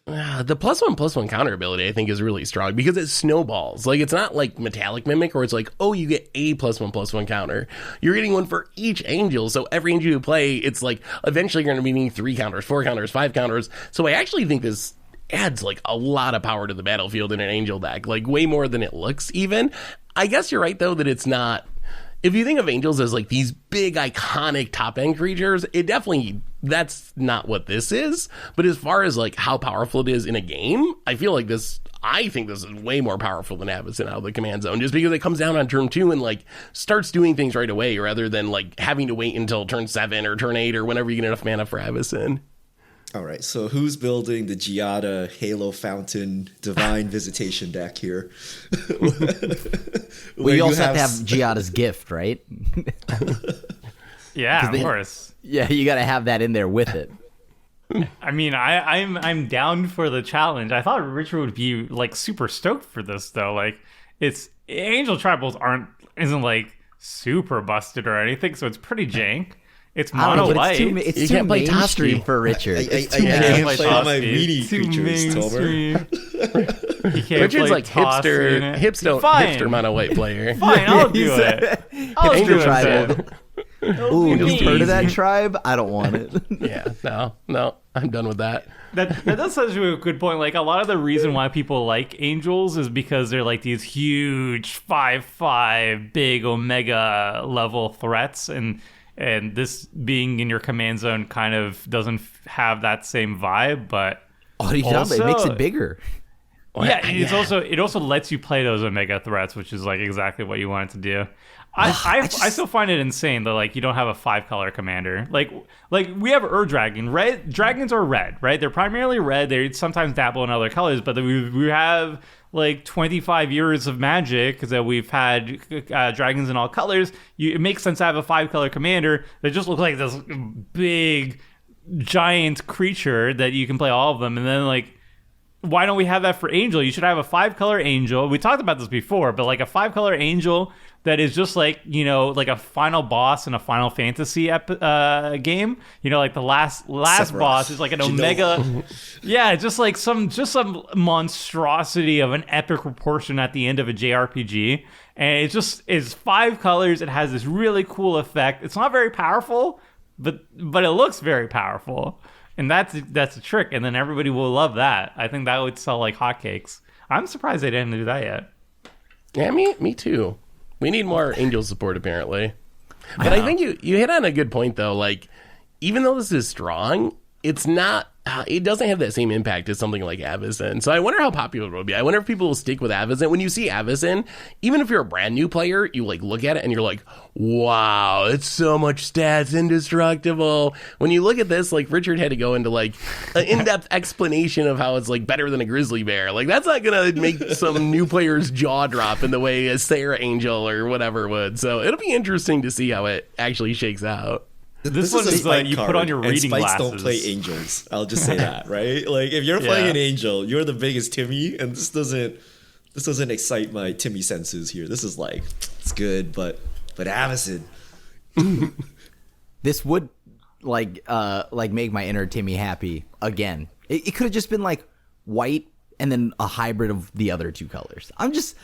The +1/+1 counter ability, I think, is really strong because it snowballs. Like, it's not like Metallic Mimic where it's like, oh, you get a +1/+1 counter. You're getting one for each angel. So every angel you play, it's like eventually you're going to be needing 3 counters, 4 counters, 5 counters. So I actually think this adds like a lot of power to the battlefield in an angel deck, like way more than it looks even. I guess you're right, though, that it's not. If you think of angels as like these big iconic top end creatures, it definitely, that's not what this is. But as far as like how powerful it is in a game, I think this is way more powerful than Avacyn out of the command zone, just because it comes down on turn 2 and like starts doing things right away rather than like having to wait until turn 7 or turn 8 or whenever you get enough mana for Avacyn. All right, so who's building the Giada Halo Fountain Divine Visitation deck here? Well, you also have to have Giada's Gift, right? Yeah, of course. Yeah, you got to have that in there with it. I mean, I'm down for the challenge. I thought Richard would be like super stoked for this though. Like, it's Angel Tribals isn't like super busted or anything, so it's pretty jank. It's I don't know, mono but white. it's You too can't play mainstream Toski. for Richard. I mainstream. can't play all my Toski. weenie Too creatures, Tomer. mainstream. You can't Richard's play like Tossing. hipster mono white player. Fine, I'll do it. I'll do Angel it Tribal. then. Ooh, Angel you've heard of that Tribal. tribe? I don't want it. Yeah, no, I'm done with that. That does such a good point. Like, a lot of the reason why people like angels is because they're like these huge 5/5 big omega level threats, and this being in your command zone kind of doesn't have that same vibe. But Oh, it makes Also- it bigger. yeah, it also lets you play those omega threats, which is like exactly what you want it to do. I still find it insane that like you don't have a 5-color commander. Like we have Ur-Dragon. Red dragons are red, right? They're primarily red. They sometimes dabble in other colors, but we have like 25 years of Magic that we've had dragons in all colors. It makes sense to have a 5-color commander that just looks like this big giant creature that you can play all of them, and then like why don't we have that for Angel? You should have a 5-color Angel. We talked about this before, but like a 5-color Angel that is just like, you know, like a final boss in a Final Fantasy game. You know, like the last boss is like an Omega. Yeah, just like some monstrosity of an epic proportion at the end of a JRPG. And it just is 5 colors. It has this really cool effect. It's not very powerful, but it looks very powerful. And that's a trick, and then everybody will love that. I think that would sell like hotcakes. I'm surprised they didn't do that yet. Yeah, me too. We need more Angel support, apparently. But I think you hit on a good point, though. Like, even though this is strong, it's not. It doesn't have that same impact as something like Avacyn. So I wonder how popular it will be. I wonder if people will stick with Avacyn. When you see Avacyn, even if you're a brand new player, you like look at it and you're like, wow, it's so much stats, indestructible. When you look at this, like Richard had to go into like an in-depth explanation of how it's like better than a grizzly bear. Like that's not gonna make some new player's jaw drop in the way a Sarah Angel or whatever would. So it'll be interesting to see how it actually shakes out. This one is like you put on your reading glasses. glasses. Don't play angels. I'll just say that, right? Like if you're playing an angel, you're the biggest Timmy, and this doesn't excite my Timmy senses here. This is like it's good, but Avacyn. This would like make my inner Timmy happy again. It could have just been like white and then a hybrid of the other 2 colors. I'm just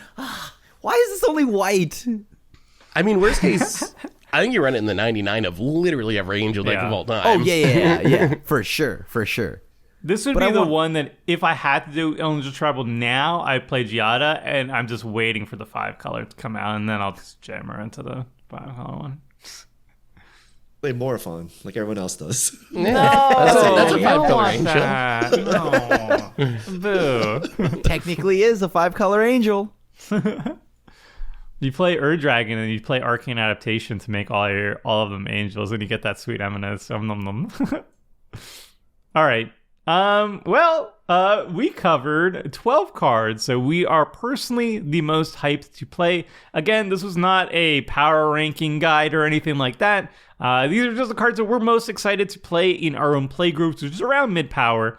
why is this only white? I mean, worst case, I think you run it in the 99 of literally every Angel deck of all time. Oh, yeah. For sure. This would be the one that if I had to do Angel Tribal now, I'd play Giada, and I'm just waiting for the 5-color to come out, and then I'll just jam her into the 5-color one. Play Morphon, like everyone else does. Yeah. That's a 5-color Angel. No. Boo. Technically is a 5-color Angel. You play Ur-Dragon and you play Arcane Adaptation to make all of them angels, and you get that sweet Menace. All right. We covered 12 cards, so we are personally the most hyped to play. Again, this was not a power ranking guide or anything like that. These are just the cards that we're most excited to play in our own play groups, which is around mid-power.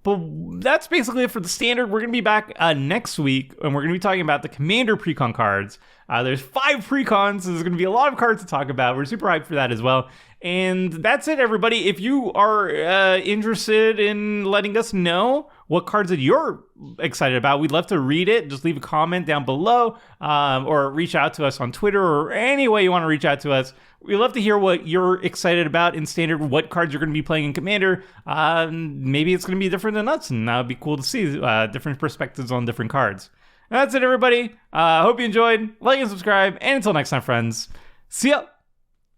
But that's basically it for the standard. We're going to be back next week, and we're going to be talking about the Commander Precon cards. There's 5 Precons, so there's going to be a lot of cards to talk about. We're super hyped for that as well. And that's it, everybody. If you are interested in letting us know what cards that you're excited about, we'd love to read it. Just leave a comment down below or reach out to us on Twitter or any way you want to reach out to us. We'd love to hear what you're excited about in Standard, what cards you're going to be playing in Commander. Maybe it's going to be different than us, and that would be cool to see different perspectives on different cards. And that's it, everybody. Hope you enjoyed. Like and subscribe. And until next time, friends, see ya.